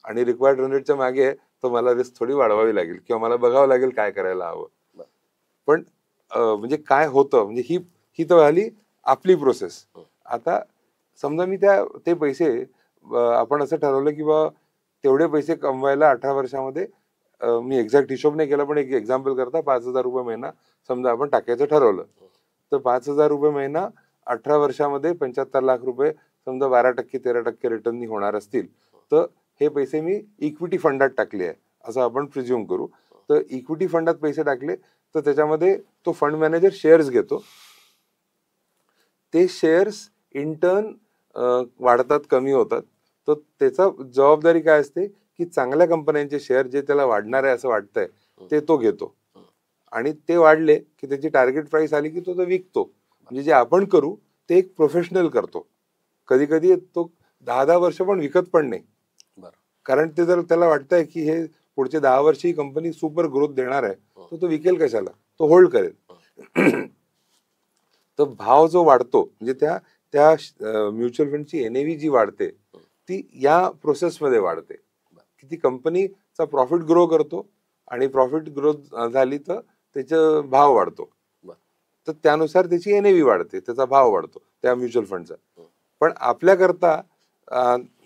आणि रिक्वायर्ड रन रेटच्या मागे आहे तर मला रिस्क थोडी वाढवावी लागेल, किंवा मला बघावं लागेल काय करायला हवं. पण म्हणजे काय होतं, म्हणजे ही तर झाली आपली प्रोसेस. आता समजा मी ते पैसे आपण असं ठरवलं की बा तेवढे पैसे कमवायला 18 वर्षामध्ये, मी एक्झॅक्ट हिशोब नाही केला पण एक एक्झाम्पल करता 5,000 रुपये महिना समजा आपण टाकायचं ठरवलं. तर 5,000 रुपये महिना 18 वर्षामध्ये 75 लाख रुपये समजा 12%, 13% रिटर्न होणार असतील, तर हे पैसे मी इक्विटी फंडात टाकले आहे असं आपण प्रिझ्युम करू. तर इक्विटी फंडात पैसे टाकले तर त्याच्यामध्ये तो फंड मॅनेजर शेअर्स घेतो. ते शेअर्स इन टर्न वाढतात, कमी होतात. तर त्याचा जबाबदारी काय असते की चांगल्या कंपन्यांचे शेअर जे त्याला वाढणार आहे असं वाटतंय ते तो घेतो, आणि ते वाढले की त्याची टार्गेट प्राइस आली की तो विकतो. म्हणजे जे आपण करू ते एक प्रोफेशनल करतो. कधी कधी तो 10-10 वर्ष पण विकत पण नाही, कारण ते जर त्याला वाटतंय की हे पुढचे 10 वर्ष ही कंपनी सुपर ग्रोथ देणार आहे, तर तो विकेल कशाला, तो होल्ड करेल. तर भाव जो वाढतो म्हणजे त्या म्युच्युअल फंडची एनएव्ही जी वाढते ती या प्रोसेसमध्ये वाढते की ती कंपनीचा प्रॉफिट ग्रो करतो, आणि प्रॉफिट ग्रोथ झाली तर त्याचा भाव वाढतो. तर त्यानुसार त्याची एनएव्ही वाढते, त्याचा भाव वाढतो त्या म्युच्युअल फंडचा. पण आपल्याकरता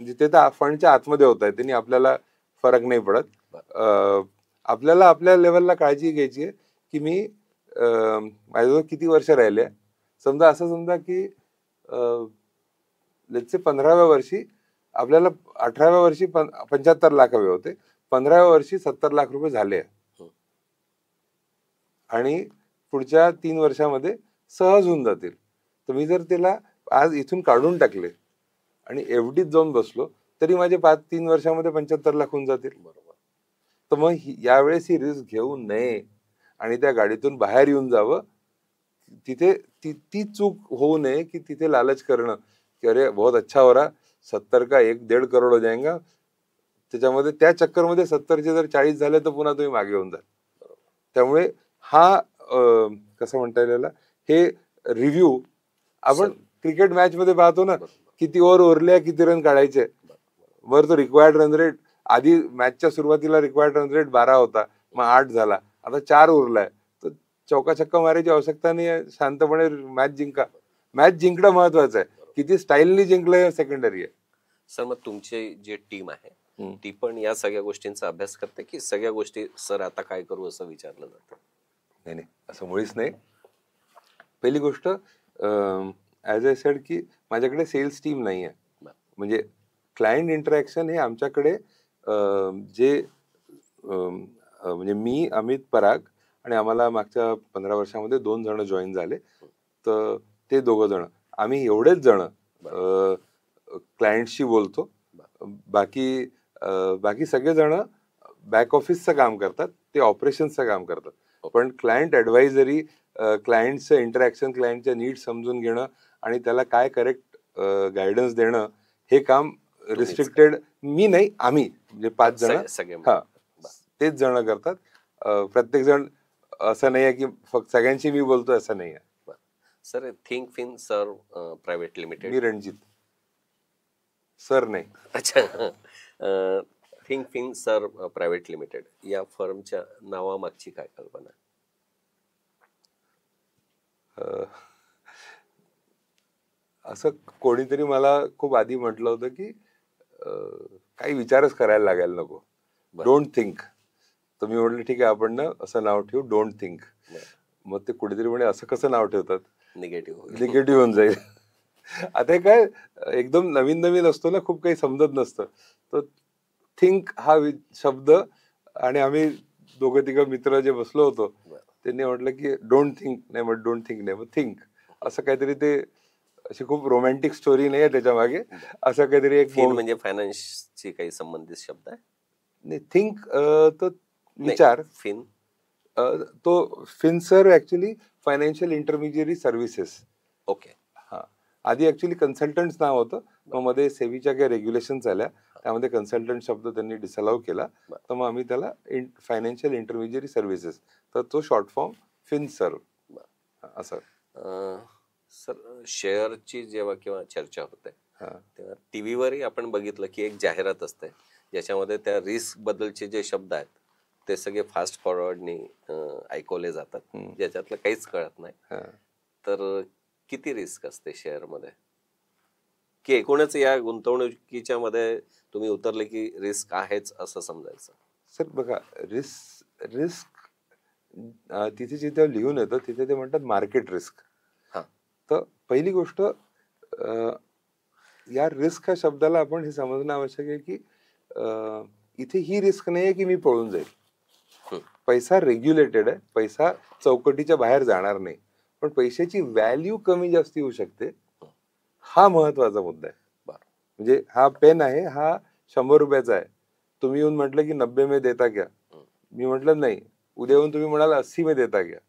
जिथे त्या फंडच्या आतमध्ये होत आहे त्यांनी आपल्याला फरक नाही पडत. आपल्याला आपल्या लेवलला काळजी घ्यायची आहे की मी माझ्याजवळ किती वर्ष राहिले. समजा असं समजा की लेट्स से 15व्या वर्षी आपल्याला 18व्या वर्षी 75 लाख हवे होते, 15व्या वर्षी 70 लाख रुपये झाले, आणि पुढच्या 3 वर्षामध्ये सहज होऊन जातील. तर मी जर त्याला आज इथून काढून टाकले आणि एवढीच जाऊन बसलो तरी माझे 3 वर्षामध्ये 75 लाख होऊन जातील. तर मग यावेळेस ही रिस्क घेऊ नये आणि त्या गाडीतून बाहेर येऊन जावं. तिथे ती चूक होऊ नये की तिथे लालच करणं की अरे बहुत अच्छा हो रहा, 70 का 1-1.5 करोड हो जाएगा, त्याच्यामध्ये त्या चक्करमध्ये 70चे जर 40 झाले तर पुन्हा तुम्ही मागे येऊन जाल. त्यामुळे हा कसं म्हणता येईल, हे रिव्ह्यू आपण क्रिकेट मॅच मध्ये पाहतो ना, किती ओव्हर उरल्या, किती रन काढायचे. बरं, तो रिक्वायर्ड रन रेट आधी मॅचच्या सुरुवातीला रिक्वायर्ड रन रेट 12 होता, मग 8 झाला, आता 4 उरलाय. तर चौका छक्का मारायची आवश्यकता नाही आहे, शांतपणे मॅच जिंका. मॅच जिंकणं महत्वाचं आहे, किती स्टाईलनी जिंकलं हे सेकंडरी आहे. सर, मग तुमची जी टीम आहे ती पण या सगळ्या गोष्टींचा अभ्यास करते की सगळ्या गोष्टी सर आता काय करू असं विचारलं जातं? नाही, असं मुळीच नाही. पहिली गोष्ट ऍज अ सेड की माझ्याकडे सेल्स टीम नाही आहे. म्हणजे क्लायंट इंटरॅक्शन हे आमच्याकडे जे म्हणजे मी, अमित, पराग आणि आम्हाला मागच्या 15 वर्षामध्ये 2 जण जॉईन झाले. तर ते 2 जण, आम्ही एवढेच जण क्लायंटशी बोलतो. बाकी सगळे जण बॅक ऑफिसचं काम करतात, ते ऑपरेशनचं काम करतात. पण क्लायंट ऍडवायझरी, क्लायंटचं इंटरॅक्शन, क्लायंटच्या नीड समजून घेणं आणि त्याला काय करेक्ट गायडन्स देणं, हे काम रिस्ट्रिक्टेड मी नाही, आम्ही म्हणजे 5 जण, सगळे हा तेच जण करतात. प्रत्येक जण असं नाही आहे की फक्त सगळ्यांशी मी बोलतोय असं नाही आहे. Sir, think Finser private limited. मी रणजित सर नाही. अच्छा. Think Finser private limited या फर्मच्या नावामागची काय कल्पना? असं कोणीतरी मला खूप आधी म्हटलं होतं की काही विचारच करायला लागायला नको, डोंट थिंक. तर मी म्हटलं ठीक आहे, आपण ना असं नाव ठेवू, डोंट थिंक. मग ते कुठेतरी म्हणे असं कसं नाव ठेवतात, निगेटिव्ह होऊन जाईल. आता काय एकदम नवीन नवीन असतो ना, खूप काही समजत नसतं. तर थिंक हा शब्द, आणि आम्ही दोघं तिघं मित्र जे बसलो होतो त्यांनी म्हटलं की डोंट थिंक, नाही मग डोंट थिंक नाही, मग थिंक, असं काहीतरी. ते अशी खूप रोमॅन्टिक स्टोरी नाही आहे त्याच्या मागे, असं काहीतरी एक म्हणजे फायनान्सची काही संबंधित शब्द आहे. नाही, थिंक तो विचार. फिन तो Finser actually financial intermediary services. Okay. हा, आधी ऍक्च्युली कन्सल्टंट नाव होतं, मग मध्ये सेबीच्या काही रेग्युलेशन्स आल्या, त्यामध्ये कन्सल्टंट शब्द त्यांनी डिसअलाव केला, तर मग आम्ही त्याला फायनान्शियल इंटरमिजियरी सर्व्हिसेस, तर तो शॉर्ट फॉर्म फिनसर असं. सर, शेअरची जेव्हा किंवा चर्चा होते तेव्हा टीव्हीवरही आपण बघितलं की एक जाहिरात असते ज्याच्यामध्ये त्या रिस्क बद्दलचे जे शब्द आहेत ते सगळे फास्ट फॉरवर्डनी ऐकवले जातात, ज्याच्यातलं काहीच कळत नाही. तर किती रिस्क असते शेअरमध्ये, की एकूणच या गुंतवणुकीच्या मध्ये तुम्ही उतरले की रिस्क आहेच असं समजायचं? सर बघा, रिस्क तिथे जिथे लिहून येतं तिथे ते म्हणतात मार्केट रिस्क. तर पहिली गोष्ट, या रिस्क ह्या शब्दाला आपण हे समजणं आवश्यक आहे की इथे ही रिस्क नाही आहे की मी पळून जाईल. पैसा रेग्युलेटेड आहे, पैसा चौकटीच्या बाहेर जाणार नाही, पण पैशाची व्हॅल्यू कमी जास्ती होऊ शकते, हा महत्वाचा मुद्दा आहे. म्हणजे हा पेन आहे, हा 100 रुपयाचा आहे, तुम्ही येऊन म्हटलं की 90 में देता क्या, मी म्हटलं नाही, उद्या येऊन तुम्ही म्हणाल 80 में देता क्या,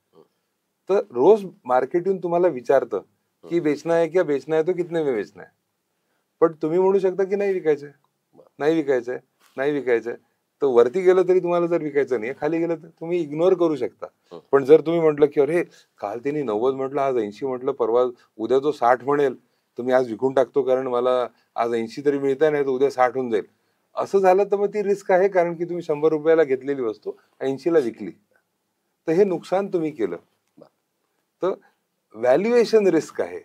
तर रोज मार्केट येऊन तुम्हाला विचारतं की बेचना है क्या, बेचना है तो कितने में बेचना है, पण तुम्ही म्हणू शकता की नाही विकायचंय, नाही विकायचंय, नाही विकायचंय. तर वरती गेलं तरी तुम्हाला जर विकायचं नाही, खाली गेलं तर तुम्ही इग्नोर करू शकता. पण जर तुम्ही म्हटलं की अरे काल त्यांनी 90 म्हटलं, आज 80 म्हटलं, परवा उद्या तो 60 म्हणेल, तुम्ही आज विकून टाकतो कारण मला आज 80 तरी मिळत नाही तर उद्या 60 होऊन जाईल, असं झालं तर मग ती रिस्क आहे, कारण की तुम्ही 100 रुपयाला घेतलेली वस्तू 80 ला विकली, तर हे नुकसान तुम्ही केलं. तर व्हॅल्युएशन रिस्क आहे,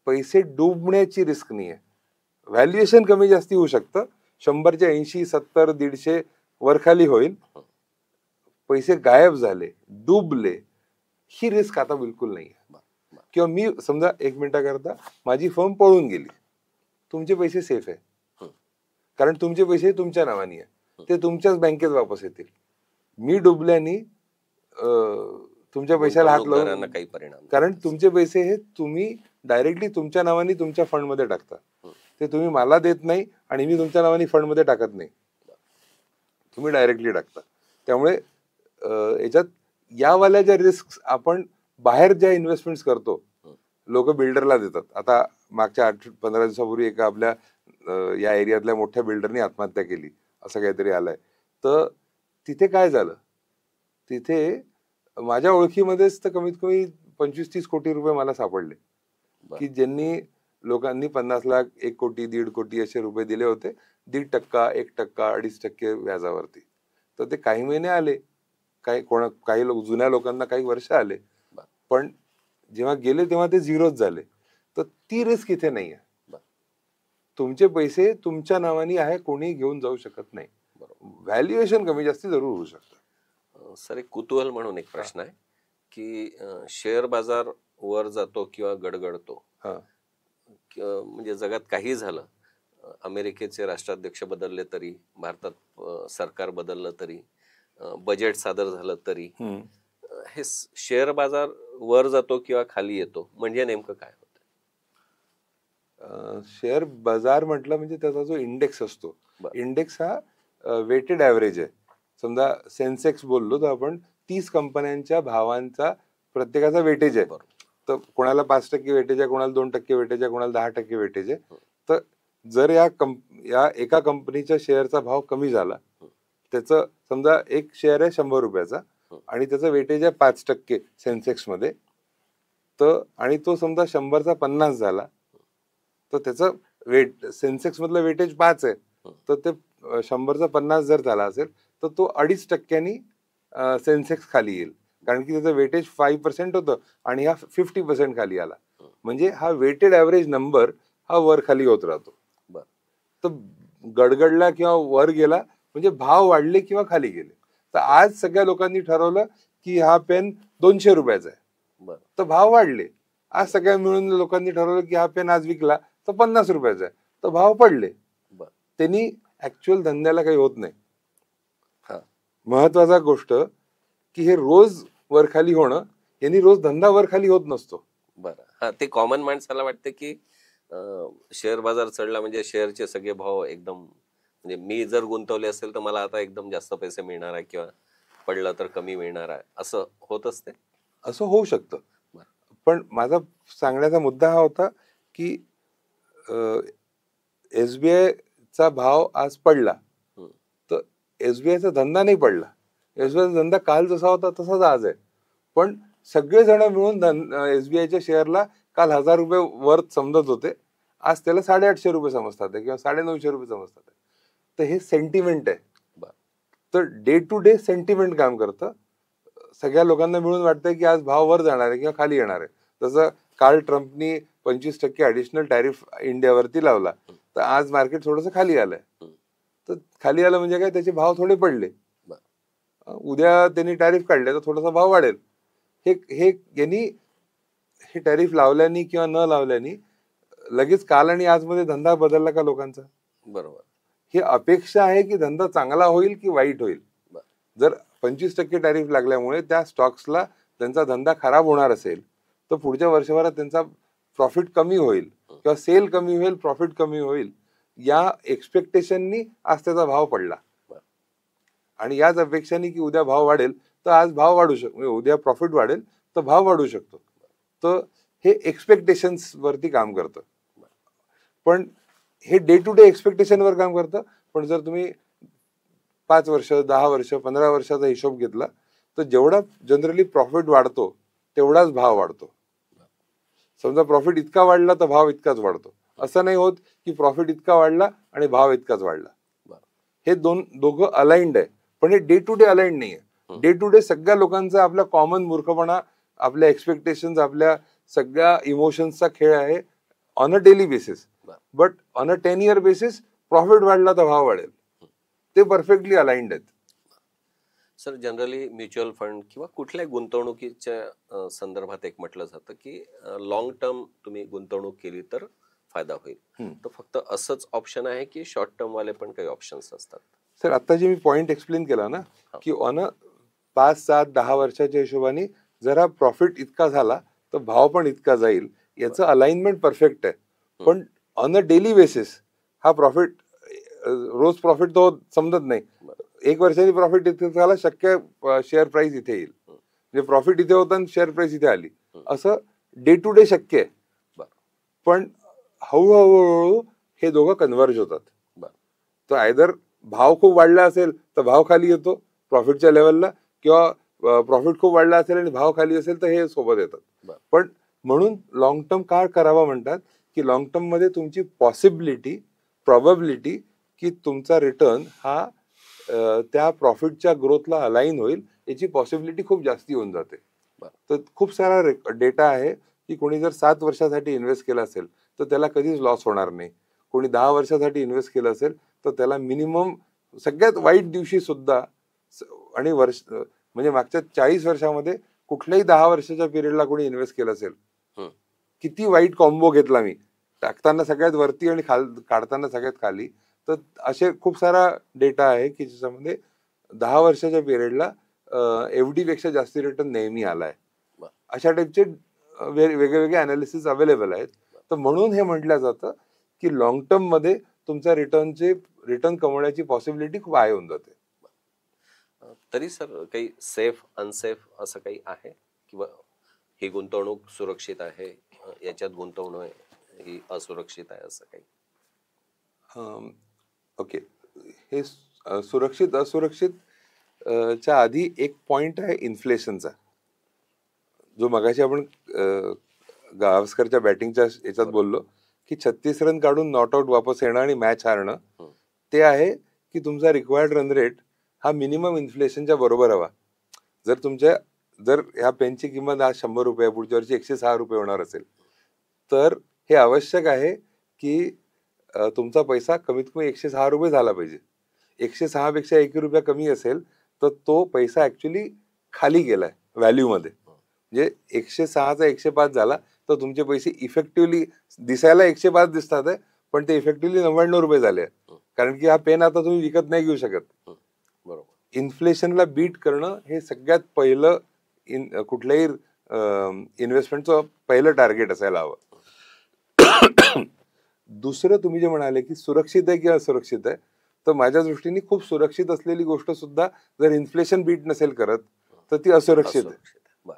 पैसे डुबण्याची रिस्क नाहीये. व्हॅल्युएशन कमी जास्ती होऊ शकतं, 100च्या 80, 70, 150 वरखाली होईल, पैसे गायब झाले, डुबले, ही रिस्क आता बिलकुल नाहीये. किंवा मी समजा 1 मिनिटाकरता माझी फर्म पळून गेली, तुमचे पैसे सेफ आहे, कारण तुमचे पैसे तुमच्या नावानी आहे, ते तुमच्याच बँकेत वापस येतील. मी डुबल्याने तुमच्या पैशाला हात लावून काही परिणाम, कारण तुमचे पैसे हे तुम्ही डायरेक्टली तुमच्या नावाने तुमच्या फंड मध्ये टाकता, ते तुम्ही मला देत नाही आणि मी तुमच्या नावाने फंड मध्ये टाकत नाही, तुम्ही डायरेक्टली टाकता. त्यामुळे याच्यात यावाल्या ज्या रिस्क आपण बाहेर ज्या इन्व्हेस्टमेंट करतो, लोक बिल्डरला देतात. आता मागच्या 8-15 दिवसापूर्वी एका आपल्या या एरियातल्या मोठ्या बिल्डरनी आत्महत्या केली, असं काहीतरी आलंय. तर तिथे काय झालं, तिथे माझ्या ओळखीमध्येच तर कमीत कमी 25-30 कोटी रुपये मला सापडले, की ज्यांनी लोकांनी 50 लाख, 1 कोटी, 1.5 कोटी असे रुपये दिले होते, 1.5%, 1%, 2.5% व्याजावरती. तर ते काही महिने आले, काही जुन्या लोकांना काही वर्ष आले, पण जेव्हा गेले तेव्हा ते झिरोच झाले. तर ती रिस्क इथे नाहीये. तुमचे पैसे तुमच्या नावानी आहे, कोणी घेऊन जाऊ शकत नाही. व्हॅल्युएशन कमी जास्ती जरूर होऊ शकतं. सर, एक कुतूहल म्हणून एक प्रश्न आहे की शेअर बाजार वर जातो किंवा गडगडतो, म्हणजे जगात काही झालं, अमेरिकेचे राष्ट्राध्यक्ष बदलले तरी, भारतात सरकार बदललं तरी, बजेट सादर झालं तरी, हे शेअर बाजार वर जातो किंवा खाली येतो म्हणजे नेमकं काय होतं? शेअर बाजार म्हटलं म्हणजे त्याचा जो इंडेक्स असतो, इंडेक्स हा वेटेड ऍव्हरेज आहे. समजा सेन्सेक्स बोललो तर आपण 30 कंपन्यांच्या भावांचा प्रत्येकाचा वेटेज आहे. बरोबर. तर कोणाला 5% वेटेज आहे, कोणाला 2% वेटेज आहे, कोणाला 10% वेटेज आहे. तर जर या एका कंपनीच्या शेअरचा भाव कमी झाला, त्याचं समजा एक शेअर आहे 100 रुपयाचा आणि त्याचं वेटेज आहे 5% सेन्सेक्स मध्ये, तर आणि तो समजा 100चा 50 झाला, तर त्याचं सेन्सेक्स मधलं वेटेज 5 आहे, तर ते 100चा 50 जर झाला असेल तर तो 2.5%नी सेन्सेक्स खाली येईल, कारण की त्याचं वेटेज 5% होतं आणि हा 50% खाली आला. म्हणजे हा वेटेड ऍव्हरेज नंबर हा वर खाली होत राहतो. तर गडगडला किंवा वर गेला म्हणजे भाव वाढले किंवा खाली गेले. तर आज सगळ्या लोकांनी ठरवलं की हा पेन 200 रुपयाचा आहे, तर भाव वाढले. आज सगळ्या मिळून लोकांनी ठरवलं की हा पेन आज विकला तर 50 रुपयाचा आहे, तर भाव पडले. त्यांनी ऍक्च्युअल धंद्याला काही होत नाही. महत्वाचा गोष्ट की हे रोज वरखाली होणं, यांनी रोज धंदा वरखाली होत नसतो. बरं. हा, ते कॉमन माणसाला वाटतं की शेअर बाजार चढला म्हणजे शेअरचे सगळे भाव एकदम, म्हणजे मी जर गुंतवले असेल तर मला आता एकदम जास्त पैसे मिळणार आहे किंवा पडलं तर कमी मिळणार आहे, असं होत असते. असं होऊ शकतं. पण माझा सांगण्याचा मुद्दा हा होता की SBI चा भाव आज पडला, तर SBI चा धंदा नाही पडला. SBI चा धंदा काल जसा होता तसाच आज आहे. पण सगळेजण मिळून SBI च्या शेअरला काल 1000 रुपये वर्थ समजत होते, आज त्याला 850 रुपये समजतात किंवा 950 रुपये समजतात. तर हे सेंटिमेंट आहे. तर डे टू डे सेंटिमेंट काम करतं. सगळ्या लोकांना मिळून वाटतंय की आज भाव वर जाणार आहे किंवा खाली येणार आहे. तसं काल ट्रम्पनी 25% ऍडिशनल टॅरिफ इंडियावरती लावला, तर आज मार्केट थोडंसं खाली आलंय. तर खाली आलं म्हणजे काय, त्याचे भाव थोडे पडले. उद्या त्यांनी टॅरिफ काढले तर थोडासा भाव वाढेल. यांनी हे टॅरिफ लावल्याने किंवा न लावल्याने लगेच काल आणि आज मध्ये धंदा बदलला का लोकांचा? बरोबर. ही अपेक्षा आहे की धंदा चांगला होईल की वाईट होईल. जर 25% टॅरिफ लागल्यामुळे त्या स्टॉक्सला त्यांचा धंदा खराब होणार असेल तर पुढच्या वर्षभरात त्यांचा प्रॉफिट कमी होईल किंवा सेल कमी होईल, प्रॉफिट कमी होईल, या एक्सपेक्टेशननी आज त्याचा भाव पडला. आणि याच अपेक्षाने की उद्या भाव वाढेल तर आज भाव वाढू शकतो, उद्या प्रॉफिट वाढेल तर भाव वाढू शकतो. तर हे एक्सपेक्टेशन्स वरती काम करतं. पण हे डे टू डे एक्सपेक्टेशन वर काम करतं. पण जर तुम्ही 5 वर्ष, 10 वर्ष, 15 वर्षाचा हिशोब घेतला तर जेवढा जनरली प्रॉफिट वाढतो तेवढाच भाव वाढतो. समजा प्रॉफिट इतका वाढला तर भाव इतकाच वाढतो. असं नाही होत की प्रॉफिट इतका वाढला आणि भाव इतकाच वाढला. हे दोघं अलाइंड आहे, पण हे डे टू डे अलाइंड नाहीये. डे टू डे सगळ्या लोकांचा आपला कॉमन मूर्खपणा, आपल्या एक्सपेक्टेशन्स, आपल्या सगळ्या इमोशन्सचा खेळ आहे on a daily basis. But on a 10 year basis profit वाढला तर भाव वाढेल. ते परफेक्टली अलाइंड आहेत. सर, जनरली म्युच्युअल फंड किंवा कुठल्याही गुंतवणुकीच्या संदर्भात एक म्हटलं जातं की लॉंग टर्म तुम्ही गुंतवणूक केली तर फायदा होईल. तर फक्त असंच ऑप्शन आहे की शॉर्ट टर्म वाले पण काही ऑप्शन्स असतात? सर, आता जे मी पॉइंट एक्सप्लेन केला ना की ऑन अ 5, 7, 10 वर्षाच्या हिशोबाने जरा प्रॉफिट इतका झाला तर भाव पण इतका जाईल, याचं अलाइनमेंट परफेक्ट आहे. पण ऑन अ डेली बेसिस हा प्रॉफिट, रोज प्रॉफिट तो समजत नाही. 1 वर्षाची प्रॉफिट इथे झाला, शक्य शेअर प्राइस इथे येईल, म्हणजे प्रॉफिट इथे होता आणि शेअर प्राइस इथे आली, असं डे टू डे शक्य आहे. पण हळूहळू हे दोघं कन्व्हर्ज होतात. तर आयदर भाव खूप वाढला असेल तर भाव खाली येतो प्रॉफिटच्या लेवलला, किंवा प्रॉफिट खूप वाढला असेल आणि भाव खाली असेल तर हे सोबत येतात. पण म्हणून लॉंग टर्म का करावा म्हणतात की लॉंग टर्म मध्ये तुमची पॉसिबिलिटी, प्रोबॅबिलिटी की तुमचा रिटर्न हा त्या प्रॉफिटच्या ग्रोथला अलाइन होईल याची पॉसिबिलिटी खूप जास्ती होऊन जाते. तर खूप सारा डेटा आहे की कोणी जर 7 वर्षासाठी इन्व्हेस्ट केला असेल तर त्याला कधीच लॉस होणार नाही. कोणी 10 वर्षासाठी इन्व्हेस्ट केलं असेल तर त्याला मिनिमम सगळ्यात वाईट दिवशी सुद्धा, आणि म्हणजे मागच्या 40 वर्षामध्ये कुठल्याही 10 वर्षाच्या पिरियडला कोणी इन्व्हेस्ट केलं असेल, किती वाईट कॉम्बो घेतला मी, टाकताना सगळ्यात वरती आणि काढताना सगळ्यात खाली, तर असे खूप सारा डेटा आहे की ज्याच्यामध्ये 10 वर्षाच्या पिरियडला FD पेक्षा जास्ती रिटर्न नेहमी आलाय. अशा टाईपचे वेगवेगळे अनालिसिस अवेलेबल आहेत. तर म्हणून हे म्हटलं जातं की लॉंग टर्म मध्ये तुमच्या रिटर्न कमवण्याची पॉसिबिलिटी खूप हाय होऊन जाते. तरी सर काही सेफ अनसेफ असं काही आहे किंवा ही गुंतवणूक सुरक्षित आहे, याच्यात गुंतवणूक ही असुरक्षित आहे, असं काही? ओके, हे सुरक्षित असुरक्षित च्या आधी एक पॉइंट आहे इन्फ्लेशनचा, जो मगाशी आपण गावस्करच्या बॅटिंगच्या याच्यात बोललो की 36 रन काढून नॉट आउट वापस येणं आणि मॅच हारणं, ते आहे की तुमचा रिक्वायर्ड रन रेट हा मिनिमम इन्फ्लेशनच्या बरोबर हवा. जर ह्या पेनची किंमत आज 100 रुपये, पुढच्या वर्षी 106 रुपये होणार असेल, तर हे आवश्यक आहे की तुमचा पैसा कमीत कमी 106 रुपये झाला पाहिजे. 106 पेक्षा 1 रुपया कमी असेल तर तो पैसा ऍक्च्युली खाली गेलाय व्हॅल्यू मध्ये. म्हणजे 106चा 105 झाला तर तुमचे पैसे इफेक्टिव्हली दिसायला 105 दिसतात आहे, पण ते इफेक्टिव्हली 99 रुपये झाले, कारण की हा पेन आता तुम्ही विकत नाही घेऊ शकत. बरोबर. इन्फ्लेशनला बीट करणं हे सगळ्यात पहिलं कुठल्याही इन्व्हेस्टमेंटचं पहिलं टार्गेट असायला हवं. दुसरं, तुम्ही जे म्हणाले की सुरक्षित आहे की असुरक्षित आहे, तर माझ्या दृष्टीने खूप सुरक्षित असलेली गोष्ट सुद्धा जर इन्फ्लेशन बीट नसेल करत तर ती असुरक्षित आहे.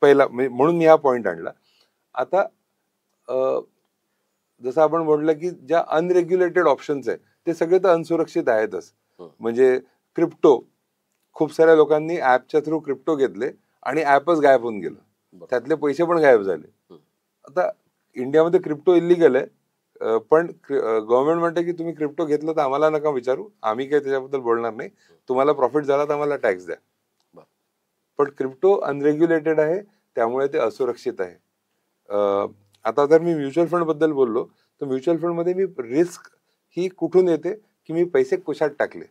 पहिला म्हणून मी हा पॉइंट आणला. आता जसं आपण म्हटलं की ज्या अनरेग्युलेटेड ऑप्शन्स आहे ते सगळे तर अनसुरक्षित आहेतच. म्हणजे क्रिप्टो, खूप साऱ्या लोकांनी ऍपच्या थ्रू क्रिप्टो घेतले आणि ऍपच गायब होऊन गेलं, त्यातले पैसे पण गायब झाले. आता इंडियामध्ये क्रिप्टो इलिगल आहे, पण गव्हर्नमेंट म्हणते की तुम्ही क्रिप्टो घेतलं तर आम्हाला नका विचारू, आम्ही काही त्याच्याबद्दल बोलणार नाही, तुम्हाला प्रॉफिट झाला तर आम्हाला टॅक्स द्या. पण क्रिप्टो अनरेग्युलेटेड आहे, त्यामुळे ते असुरक्षित आहे. आता जर मी म्युच्युअल फंड बद्दल बोललो तर म्युच्युअल फंड मध्ये मी रिस्क ही कुठून येते की मी पैसे कशात टाकले.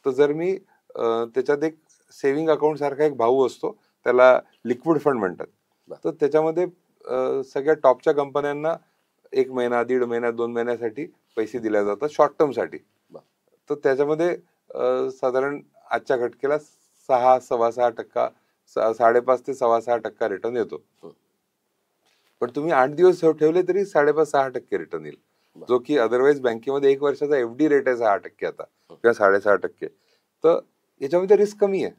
तर जर मी त्याच्यात एक सेव्हिंग अकाउंट सारखा एक भाऊ असतो, त्याला लिक्विड फंड म्हणतात, तर त्याच्यामध्ये सगळ्या टॉपच्या कंपन्यांना 1 महिना, 1.5 महिना, 2 महिन्यासाठी पैसे दिले जातात शॉर्ट टर्म साठी. तर त्याच्यामध्ये साधारण आजच्या घटकेला 6.6% 5.5 ते 6.6% रिटर्न येतो. पण तुम्ही 8 दिवस ठेवले तरी 5.5-6% रिटर्न येईल, जो की अदरवाईज बँकेमध्ये 1 वर्षाचा एफडी रेट आहे 6% आता किंवा 6.5%. तर याच्यामध्ये रिस्क कमी आहे.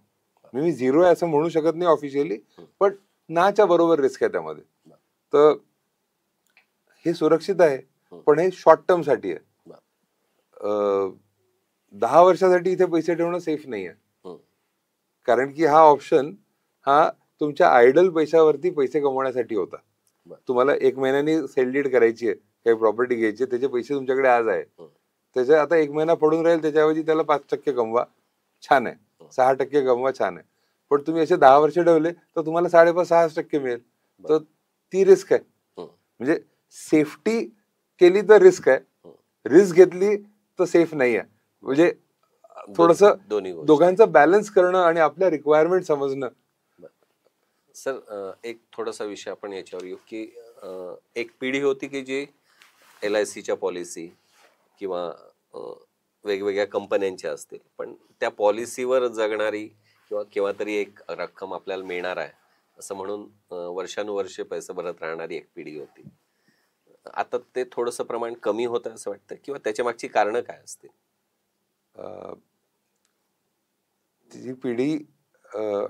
मी 0 आहे असं म्हणू शकत नाही ऑफिशियली, पण नाच्या बरोबर रिस्क आहे त्यामध्ये. तर हे सुरक्षित आहे, पण हे शॉर्ट टर्म साठी आहे. 10 वर्षासाठी इथे पैसे ठेवणं सेफ नाही आहे, कारण की हा ऑप्शन हा तुमच्या आयडल पैशावरती पैसे कमवण्यासाठी होता. तुम्हाला 1 महिन्यानी सेल डीड करायची आहे, काही प्रॉपर्टी घ्यायची, त्याचे पैसे तुमच्याकडे आज आहे, त्याचे आता 1 महिना पडून राहील, त्याच्याऐवजी त्याला 5% कमवा, छान आहे. 6% कमवा, छान आहे. पण तुम्ही असे 10 वर्ष ठेवले तर तुम्हाला 5.5-6% मिळेल, तर ती रिस्क आहे. म्हणजे सेफ्टी केली तर रिस्क आहे, रिस्क घेतली तर सेफ नाही आहे. म्हणजे थोडस दोघांचा बॅलन्स करणं आणि आपल्या रिक्वायरमेंट समजणं. सर, एक थोडासा विषय आपण याच्यावर येऊ की एक पिढी होती की जी LICच्या पॉलिसी किंवा वेगवेगळ्या कंपन्यांच्या असतील, पण त्या पॉलिसीवर जगणारी किंवा केव्हा तरी एक रक्कम आपल्याला मिळणार आहे असं म्हणून वर्षानुवर्षे पैसे भरत राहणारी एक पिढी होती. आता ते थोडंसं प्रमाण कमी होतं असं वाटतं, किंवा त्याच्या मागची कारणं काय असतील? ती पिढी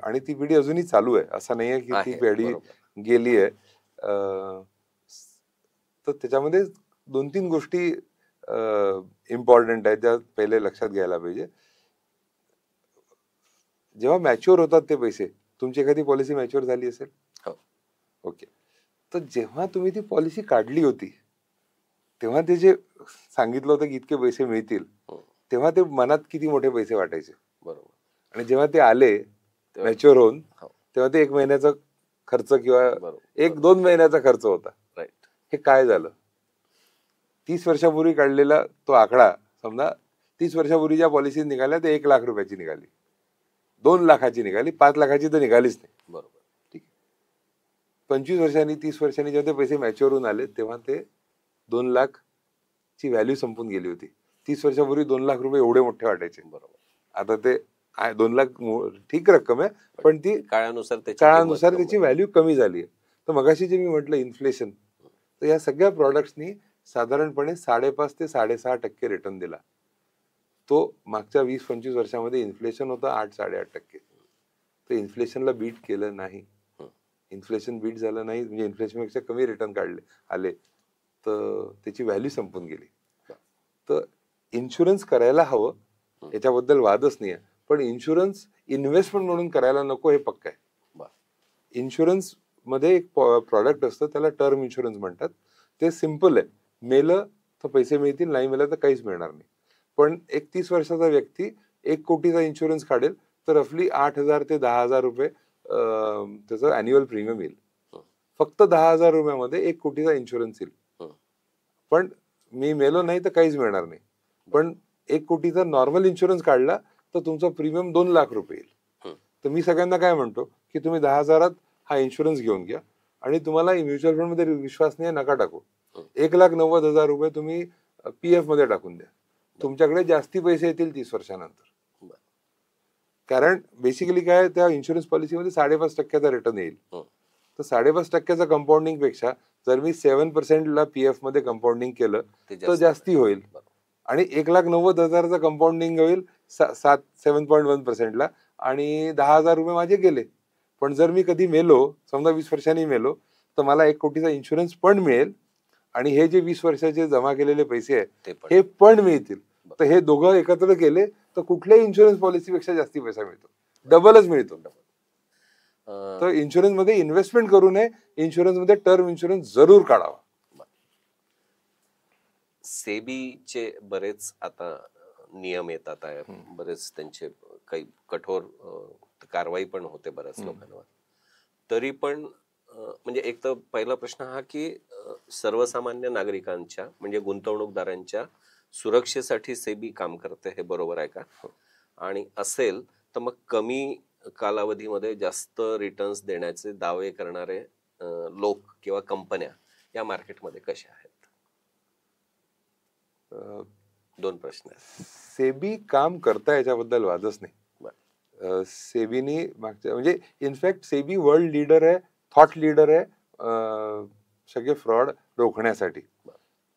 आणि ती पिढी अजूनही चालू आहे, असं नाहीये की ती पिढी गेली आहे. तर त्याच्यामध्ये 2-3 गोष्टी इम्पॉर्टंट आहेत ज्या पहिले लक्षात घ्यायला पाहिजे. जेव्हा मॅच्युअर होतात ते पैसे, तुमची एखादी पॉलिसी मॅच्युअर झाली असेल, ओके, तर जेव्हा तुम्ही ती पॉलिसी काढली होती तेव्हा ते जे सांगितलं होतं की इतके पैसे मिळतील, तेव्हा ते मनात किती मोठे पैसे वाटायचे. बरोबर. आणि जेव्हा ते आले मॅच्युअर होऊन, तेव्हा ते 1 महिन्याचा खर्च किंवा 1-2 महिन्याचा खर्च होता. हे काय झालं? 30 वर्षापूर्वी काढलेला तो आकडा, समजा 30 वर्षापूर्वी ज्या पॉलिसी निघाल्या ते 1 लाख रुपयाची निघाली, 2 लाखाची निघाली, 5 लाखाची तर निघालीच नाही. बरोबर, ठीक. 25 वर्षांनी 30 वर्षांनी जेव्हा ते पैसे मॅच्युअर होऊन आले तेव्हा ते 2 लाख ची व्हॅल्यू संपून गेली होती. 30 वर्षापूर्वी 2 लाख रुपये एवढे मोठे वाटायचे. बरोबर. आता ते 2 लाख ठीक रक्कम आहे, पण ती काळानुसार त्याची व्हॅल्यू कमी झाली आहे. तर मगाशी जे मी म्हटलं इन्फ्लेशन, तर या सगळ्या प्रॉडक्ट्सनी साधारणपणे 5.5 ते 6.5% रिटर्न दिला. तो मागच्या 20-25 वर्षामध्ये इन्फ्लेशन होतं 8-8.5%. तर इन्फ्लेशनला बीट केलं नाही. इन्फ्लेशन बीट झालं नाही, म्हणजे इन्फ्लेशनपेक्षा कमी रिटर्न आले, तर त्याची व्हॅल्यू संपून गेली. तर इन्शुरन्स करायला हवं, याच्याबद्दल वादच नाही आहे, पण इन्शुरन्स इन्व्हेस्टमेंट म्हणून करायला नको हे पक्क आहे. इन्शुरन्स मध्ये एक प्रॉडक्ट असतं, त्याला टर्म इन्शुरन्स म्हणतात. ते सिम्पल आहे, मेलं तर पैसे मिळतील, नाही मेलं तर काहीच मिळणार नाही. पण एक 30 वर्षाचा व्यक्ती 1 कोटीचा इन्शुरन्स काढेल तर रफली 8,000 ते 10,000 रुपये त्याचं अॅन्युअल प्रीमियम येईल. फक्त 10,000 रुपयामध्ये 1 कोटीचा इन्शुरन्स येईल. पण मी मेलो नाही तर काहीच मिळणार नाही. पण 1 कोटीचा नॉर्मल इन्शुरन्स काढला तर तुमचा प्रीमियम 2 लाख रुपये येईल. तर मी सगळ्यांना काय म्हणतो की तुम्ही 10,000 हा इन्शुरन्स घेऊन घ्या, आणि तुम्हाला म्युच्युअल फंड मध्ये विश्वास नाही नका टाकू. 1,90,000 रुपये तुम्ही पीएफ मध्ये टाकून द्या, तुमच्याकडे जास्ती पैसे येतील 30 वर्षानंतर. कारण बेसिकली काय, त्या इन्शुरन्स पॉलिसीमध्ये 5.5% रिटर्न येईल. तर 5.5% कंपाऊंडिंग पेक्षा जर मी 7% पीएफ मध्ये कंपाऊंडिंग केलं तर जास्ती होईल. आणि 1,90,000 कंपाऊंडिंग होईल 7.1% आणि 10,000 रुपये माझे गेले. पण जर मी कधी मेलो, समजा 20 वर्षांनी मेलो, तर मला 1 कोटीचा इन्शुरन्स पण मिळेल, आणि हे जे 20 वर्षाचे जमा केलेले पैसे आहेत हे पण मिळतील. तर हे दोघं एकत्र केले तर कुठल्याही इन्शुरन्स पॉलिसीपेक्षा जास्ती पैसा मिळतो, डबलच मिळतो. तर इन्शुरन्स मध्ये इन्व्हेस्टमेंट करू नये, इन्शुरन्स मध्ये टर्म इन्शुरन्स जरूर काढावा. सेबीचे बरेच आता नियम येतात आहे, बरेच त्यांचे काही कठोर कारवाई पण होते बऱ्याच लोकांवर. तरी पण म्हणजे एक तर पहिला प्रश्न हा की सर्वसामान्य नागरिकांच्या म्हणजे गुंतवणूकदारांच्या सुरक्षेसाठी सेबी काम करते, हे बरोबर आहे का? आणि असेल तर मग कमी कालावधीमध्ये जास्त रिटर्न्स देण्याचे दावे करणारे लोक किंवा कंपन्या या मार्केटमध्ये कशा आहेत? 2 प्रश्न आहेत. सेबी काम करता याच्याबद्दल वादच नाही. सेबीनी मागच्या म्हणजे इनफॅक्ट सेबी वर्ल्ड लीडर आहे, थॉट लीडर आहे सगळे फ्रॉड रोखण्यासाठी.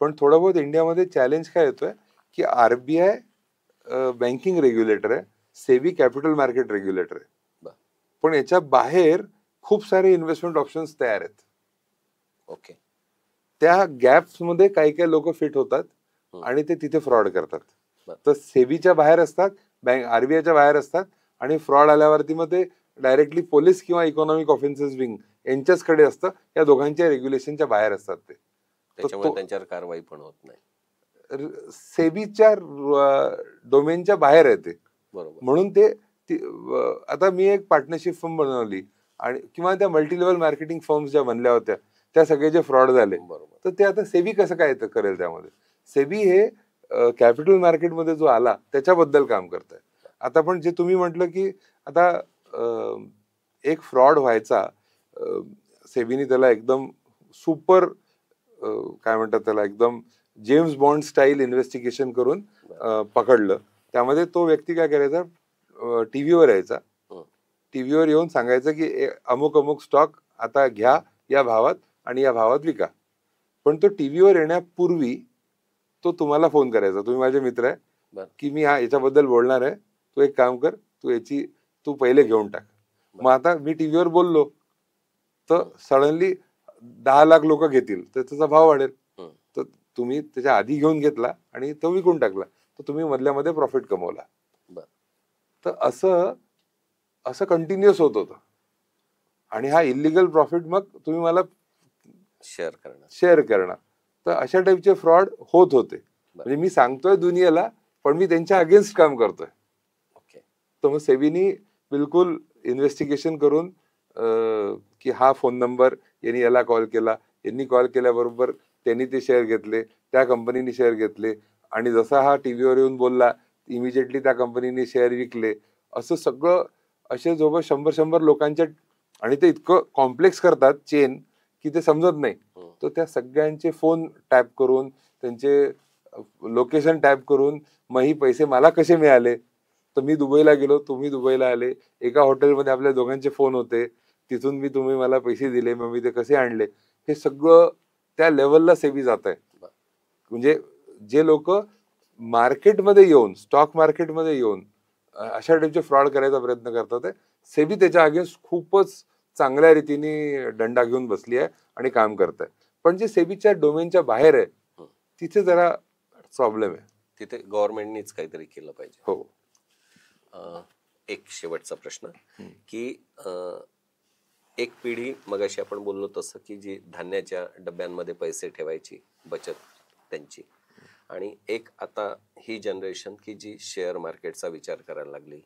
पण थोडं बहुत इंडियामध्ये चॅलेंज काय येतोय की आरबीआय बँकिंग रेग्युलेटर आहे, सेबी कॅपिटल मार्केट रेग्युलेटर आहे, पण याच्या बाहेर खूप सारे इन्व्हेस्टमेंट ऑप्शन्स तयार आहेत. ओके. त्या गॅप्स मध्ये काही काही लोक फिट होतात आणि ते तिथे फ्रॉड करतात. तर सेबीच्या बाहेर असतात, आरबीआयच्या बाहेर असतात, आणि फ्रॉड आल्यावरती मग ते डायरेक्टली पोलीस किंवा इकॉनॉमिक ऑफेन्सेस विंग यांच्याचकडे असतं. या दोघांच्या रेग्युलेशनच्या बाहेर असतात ते, त्याच्यामुळे त्यांच्यावर कारवाई पण होत नाही. सेबीच्या डोमेनच्या बाहेर आहे ते. म्हणून ते आता मी एक पार्टनरशिप फर्म बनवली, आणि किंवा त्या मल्टीलेवल मार्केटिंग फर्म्स ज्या बनल्या होत्या त्या सगळे जे फ्रॉड झाले, तर ते आता सेबी कसं काय करेल त्यामध्ये? सेबी हे कॅपिटल मार्केटमध्ये जो आला त्याच्याबद्दल काम करत आहे. आता पण जे तुम्ही म्हटलं की आता एक फ्रॉड व्हायचा, सेबीने त्याला एकदम सुपर काय म्हणतात त्याला, एकदम जेम्स बॉन्ड स्टाईल इन्व्हेस्टिगेशन करून पकडलं. त्यामध्ये तो व्यक्ती काय करायचा, टीव्हीवर यायचा, टीव्हीवर येऊन सांगायचं की अमुक अमुक स्टॉक आता घ्या या भावात आणि या भावात विका. पण तो टीव्हीवर येण्यापूर्वी तो तुम्हाला फोन करायचा, तुम्ही माझे मित्र आहे की मी याच्याबद्दल बोलणार आहे, तू एक काम कर, तू पहिले घेऊन टाक. मग आता मी टीव्हीवर बोललो तर सडनली 10 लाख लोक घेतील तर त्याचा भाव वाढेल. तर तुम्ही त्याच्या आधी घेऊन घेतला आणि तो विकून टाकला, तर तुम्ही मधल्यामध्ये प्रॉफिट कमवला. तर असं कंटिन्युअस होत होतं, आणि हा इलिगल प्रॉफिट मग तुम्ही मला शेअर करणार. तर अशा टाईपचे फ्रॉड होत होते. म्हणजे मी सांगतोय दुनियेला, पण मी त्यांच्या अगेन्स्ट काम करतोय. तर मग सेबीनी बिलकुल इन्व्हेस्टिगेशन करून की हा फोन नंबर, यांनी याला कॉल केला, यांनी कॉल केल्याबरोबर त्यांनी ते शेअर घेतले, त्या कंपनीने शेअर घेतले, आणि जसा हा टीव्हीवर येऊन बोलला इमिजिएटली त्या कंपनीने शेअर विकले. असं सगळं असे जवळ 100 लोकांच्या, आणि ते इतकं कॉम्प्लेक्स करतात चेन की ते समजत नाही. तर त्या सगळ्यांचे फोन टॅप करून, त्यांचे लोकेशन टॅप करून, मग ही पैसे मला कसे मिळाले, तर मी दुबईला गेलो, तुम्ही दुबईला आले, एका हॉटेलमध्ये आपल्या दोघांचे फोन होते, तिथून तुम्ही मला पैसे दिले, मग मी ते कसे आणले, हे सगळं त्या लेवलला सेबी जात आहे. म्हणजे जे लोक मार्केटमध्ये येऊन, स्टॉक मार्केटमध्ये येऊन अशा टाईपचे फ्रॉड करायचा प्रयत्न करतात, सेबी त्याच्या अगेन्स्ट खूपच चांगल्या रीतीने डंडा घेऊन बसली आहे आणि काम करत आहे. पण जे सेबीच्या डोमेनच्या बाहेर आहे तिथे जरा प्रॉब्लेम आहे. तिथे गव्हर्नमेंटनीच काहीतरी केलं पाहिजे. हो. एक शेवटचा प्रश्न की एक पिढी मगाशी आपण बोललो तसं की जी धान्याच्या डब्यांमध्ये पैसे ठेवायची बचत त्यांची, आणि एक आता ही जनरेशन की जी शेअर मार्केटचा विचार करायला लागली,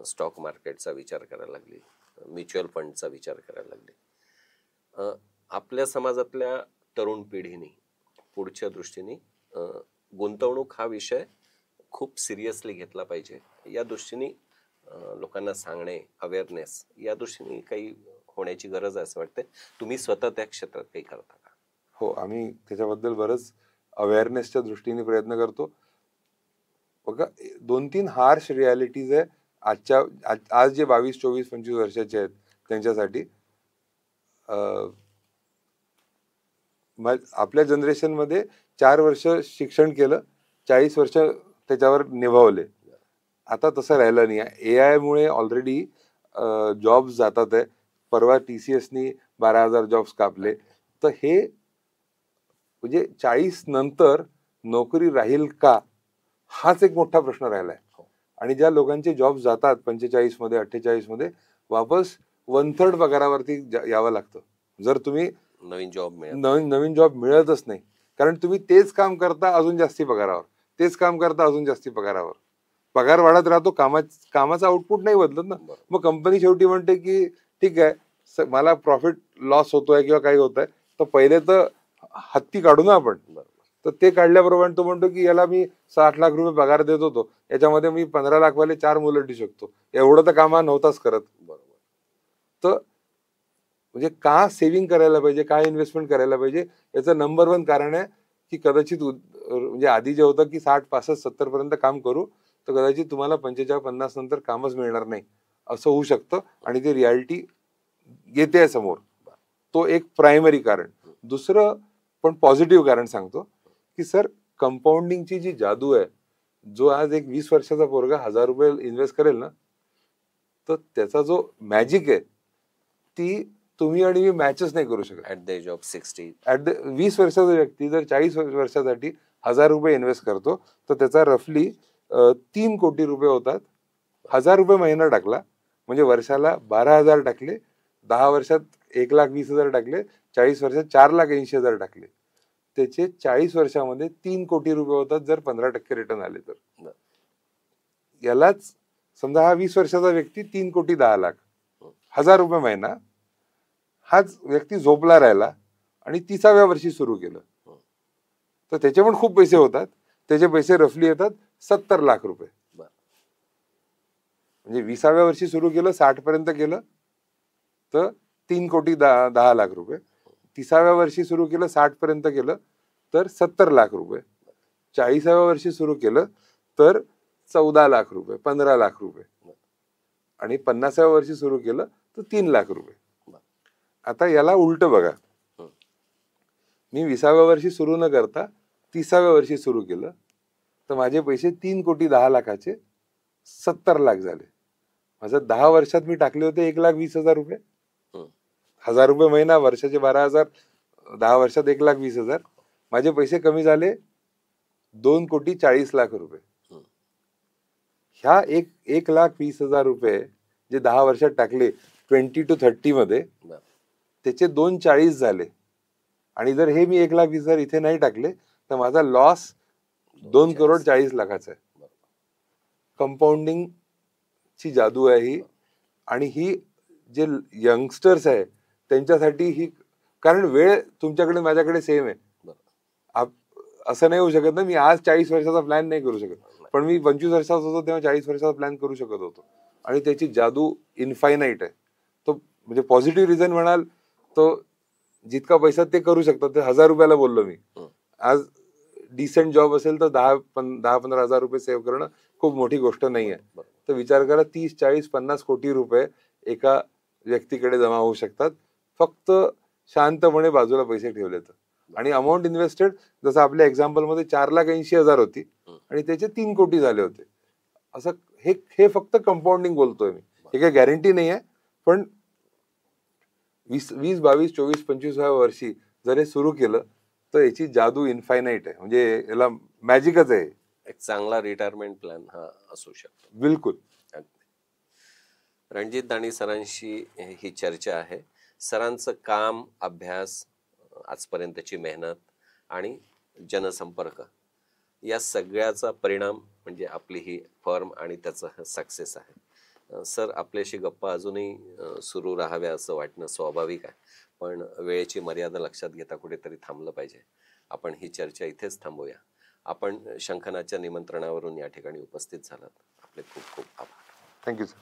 स्टॉक मार्केटचा विचार करायला लागली, म्युच्युअल फंडचा विचार करायला लागली. आपल्या समाजातल्या तरुण पिढीने पुढच्या दृष्टीने गुंतवणूक हा विषय खूप सिरियसली घेतला पाहिजे या दृष्टीने लोकांना सांगणे, अवेअरनेस या दृष्टीने काही होण्याची गरज आहे असं वाटतंय. तुम्ही स्वतः त्या क्षेत्रात काही करता का? हो, आम्ही त्याच्याबद्दल बरंच अवेअरनेसच्या दृष्टीने प्रयत्न करतो. बघा, 2-3 हार्श रियालिटीज आहे आज जे 22, 24, 25 वर्षाचे आहेत त्यांच्यासाठी. आपल्या जनरेशन मध्ये 4 वर्ष शिक्षण केलं, 40 वर्ष त्याच्यावर निभावले. आता तसं राहिलं नाही. AI मुळे ऑलरेडी जॉब्स जातात आहे. परवा TCSनी 12,000 जॉब्स कापले. तर हे म्हणजे 40 नंतर नोकरी राहील का, हाच एक मोठा प्रश्न राहिलाय. आणि ज्या लोकांचे जॉब जातात 45 मध्ये 48 मध्ये, वापस 1/3 पगारावरती यावं लागतं जर तुम्ही नवीन जॉब मिळतच नाही. कारण तुम्ही तेच काम करता अजून जास्ती पगारावर, तेच काम करता अजून जास्ती पगारावर. पगार वाढत राहतो, कामाचा आउटपुट नाही बदलत ना. मग कंपनी शेवटी म्हणते की ठीक आहे, मला प्रॉफिट लॉस होतोय किंवा काही होत आहे, तर पहिले तर हत्ती काढू ना आपण. तर ते काढल्याबरोबर तो म्हणतो की याला मी 60 लाख रुपये पगार देत होतो, याच्यामध्ये मी 15 लाख वाले 4 मुलं ठेवू शकतो, एवढं तर कामा नव्हताच करत. तर म्हणजे का सेव्हिंग करायला पाहिजे, काय इन्व्हेस्टमेंट करायला पाहिजे, याचं नंबर 1 कारण आहे की कदाचित म्हणजे आधी जे होतं की 60, 65, 70 पर्यंत काम करू, तर कदाचित तुम्हाला 45, 50 नंतर कामच मिळणार नाही असं होऊ शकतं. आणि ती रियालिटी येते समोर. तो एक प्रायमरी कारण. दुसरं पण पॉझिटिव्ह कारण सांगतो की सर, कंपाऊंडिंगची जी जादू आहे, जो आज एक 20 वर्षाचा पोरगा 1000 रुपये इन्व्हेस्ट करेल ना, तर त्याचा जो मॅजिक आहे ती तुम्ही आणि मी मॅचच नाही करू शकत. ऍट द एज ऑफ 60, 20 वर्षाचा व्यक्ती जर 40 वर्षासाठी 1000 रुपये इन्व्हेस्ट करतो, तर त्याचा रफली 3 कोटी रुपये होतात. 1000 रुपये महिना टाकला म्हणजे वर्षाला 12,000 टाकले, 10 वर्षात 1,20,000 टाकले, 40 वर्षात 4,80,000 टाकले. त्याचे 40 वर्षामध्ये 3 कोटी रुपये होतात जर 15% रिटर्न आले तर. यालाच समजा हा 20 वर्षाचा व्यक्ती 3 कोटी 10 लाख, 1000 रुपये महिना, हाच व्यक्ती झोपला राहिला आणि 30व्या वर्षी सुरू केलं, तर त्याचे पण खूप पैसे होतात. त्याचे पैसे रफली येतात 70 लाख रुपये. म्हणजे 20व्या वर्षी सुरू केलं, 60 पर्यंत केलं तर 3 कोटी 10 लाख रुपये. 30व्या वर्षी सुरू केलं, 60 पर्यंत केलं तर 70 लाख रुपये. 40व्या वर्षी सुरू केलं तर 14 लाख रुपये, 15 लाख रुपये. आणि 50व्या वर्षी सुरू केलं तर 3 लाख रुपये. आता याला उलट बघा, मी 20व्या वर्षी सुरू न करता 30व्या वर्षी सुरू केलं तर माझे पैसे 3 कोटी 10 लाखाचे 70 लाख झाले. माझं 10 वर्षात मी टाकले होते 1,20,000 रुपये, 1000 रुपये महिना, वर्षाचे 12,000, 10 वर्षात 1,20,000. माझे पैसे कमी झाले 2 कोटी 40 लाख रुपये. ह्या 1,20,000 रुपये जे 10 वर्षात टाकले 20 to 30 मध्ये, त्याचे 2,40 झाले. आणि जर हे मी 1,20,000 इथे नाही टाकले तर माझा लॉस 2 करोड 40 लाखाचा आहे. कंपाऊंडिंग ची जादू आहे ही. आणि ही जे यंगस्टर्स आहे त्यांच्यासाठी ही, कारण वेळ तुमच्याकडे माझ्याकडे सेम आहे. असं नाही होऊ शकत ना, मी आज 40 वर्षाचा प्लॅन नाही करू शकत, पण मी 25 वर्षाचा होतो तेव्हा 40 वर्षाचा प्लॅन करू शकत होतो. आणि त्याची जादू इनफायनाईट आहे. तो म्हणजे पॉझिटिव्ह रिझन म्हणाल तो जितका पैसा ते करू शकतात. ते 1000 रुपयाला बोललो मी. आज डिसेंट जॉब असेल तर 10-15 हजार रुपये सेव्ह करणं खूप मोठी गोष्ट नाही आहे. तर विचार करा, 30, 40, 50 कोटी रुपये एका व्यक्तीकडे जमा होऊ शकतात फक्त शांतपणे बाजूला पैसे ठेवले तर. आणि अमाऊंट इन्व्हेस्टेड जसं आपल्या एक्झाम्पल मध्ये 4,80,000 होती आणि त्याचे 3 कोटी झाले होते. असं हे फक्त कंपाऊंडिंग बोलतोय मी. हे काही गॅरंटी नाही आहे, पण 20, 22, 24, 25व्या वर्षी जर हे सुरू केलं तर याची जादू इन्फायनाईट आहे, म्हणजे याला मॅजिकच आहे. एक चांगला रिटायरमेंट प्लॅन हा असू शकतो. बिलकुल. अगदी. रणजित दाणी सरांशी ही चर्चा आहे. सरांचं काम, अभ्यास, आजपर्यंतची मेहनत आणि जनसंपर्क या सगळ्याचा परिणाम म्हणजे आपली ही फर्म आणि त्याचं सक्सेस आहे. सर, आपल्याशी गप्पा अजूनही सुरू राहाव्या असं वाटणं स्वाभाविक आहे, पण वेळेची मर्यादा लक्षात घेता कुठेतरी थांबलं पाहिजे. आपण ही चर्चा इथेच थांबूया. आपण शंखनाच्या निमंत्रणावरून या ठिकाणी उपस्थित झालात, आपले खूप खूप आभार. Thank you sir.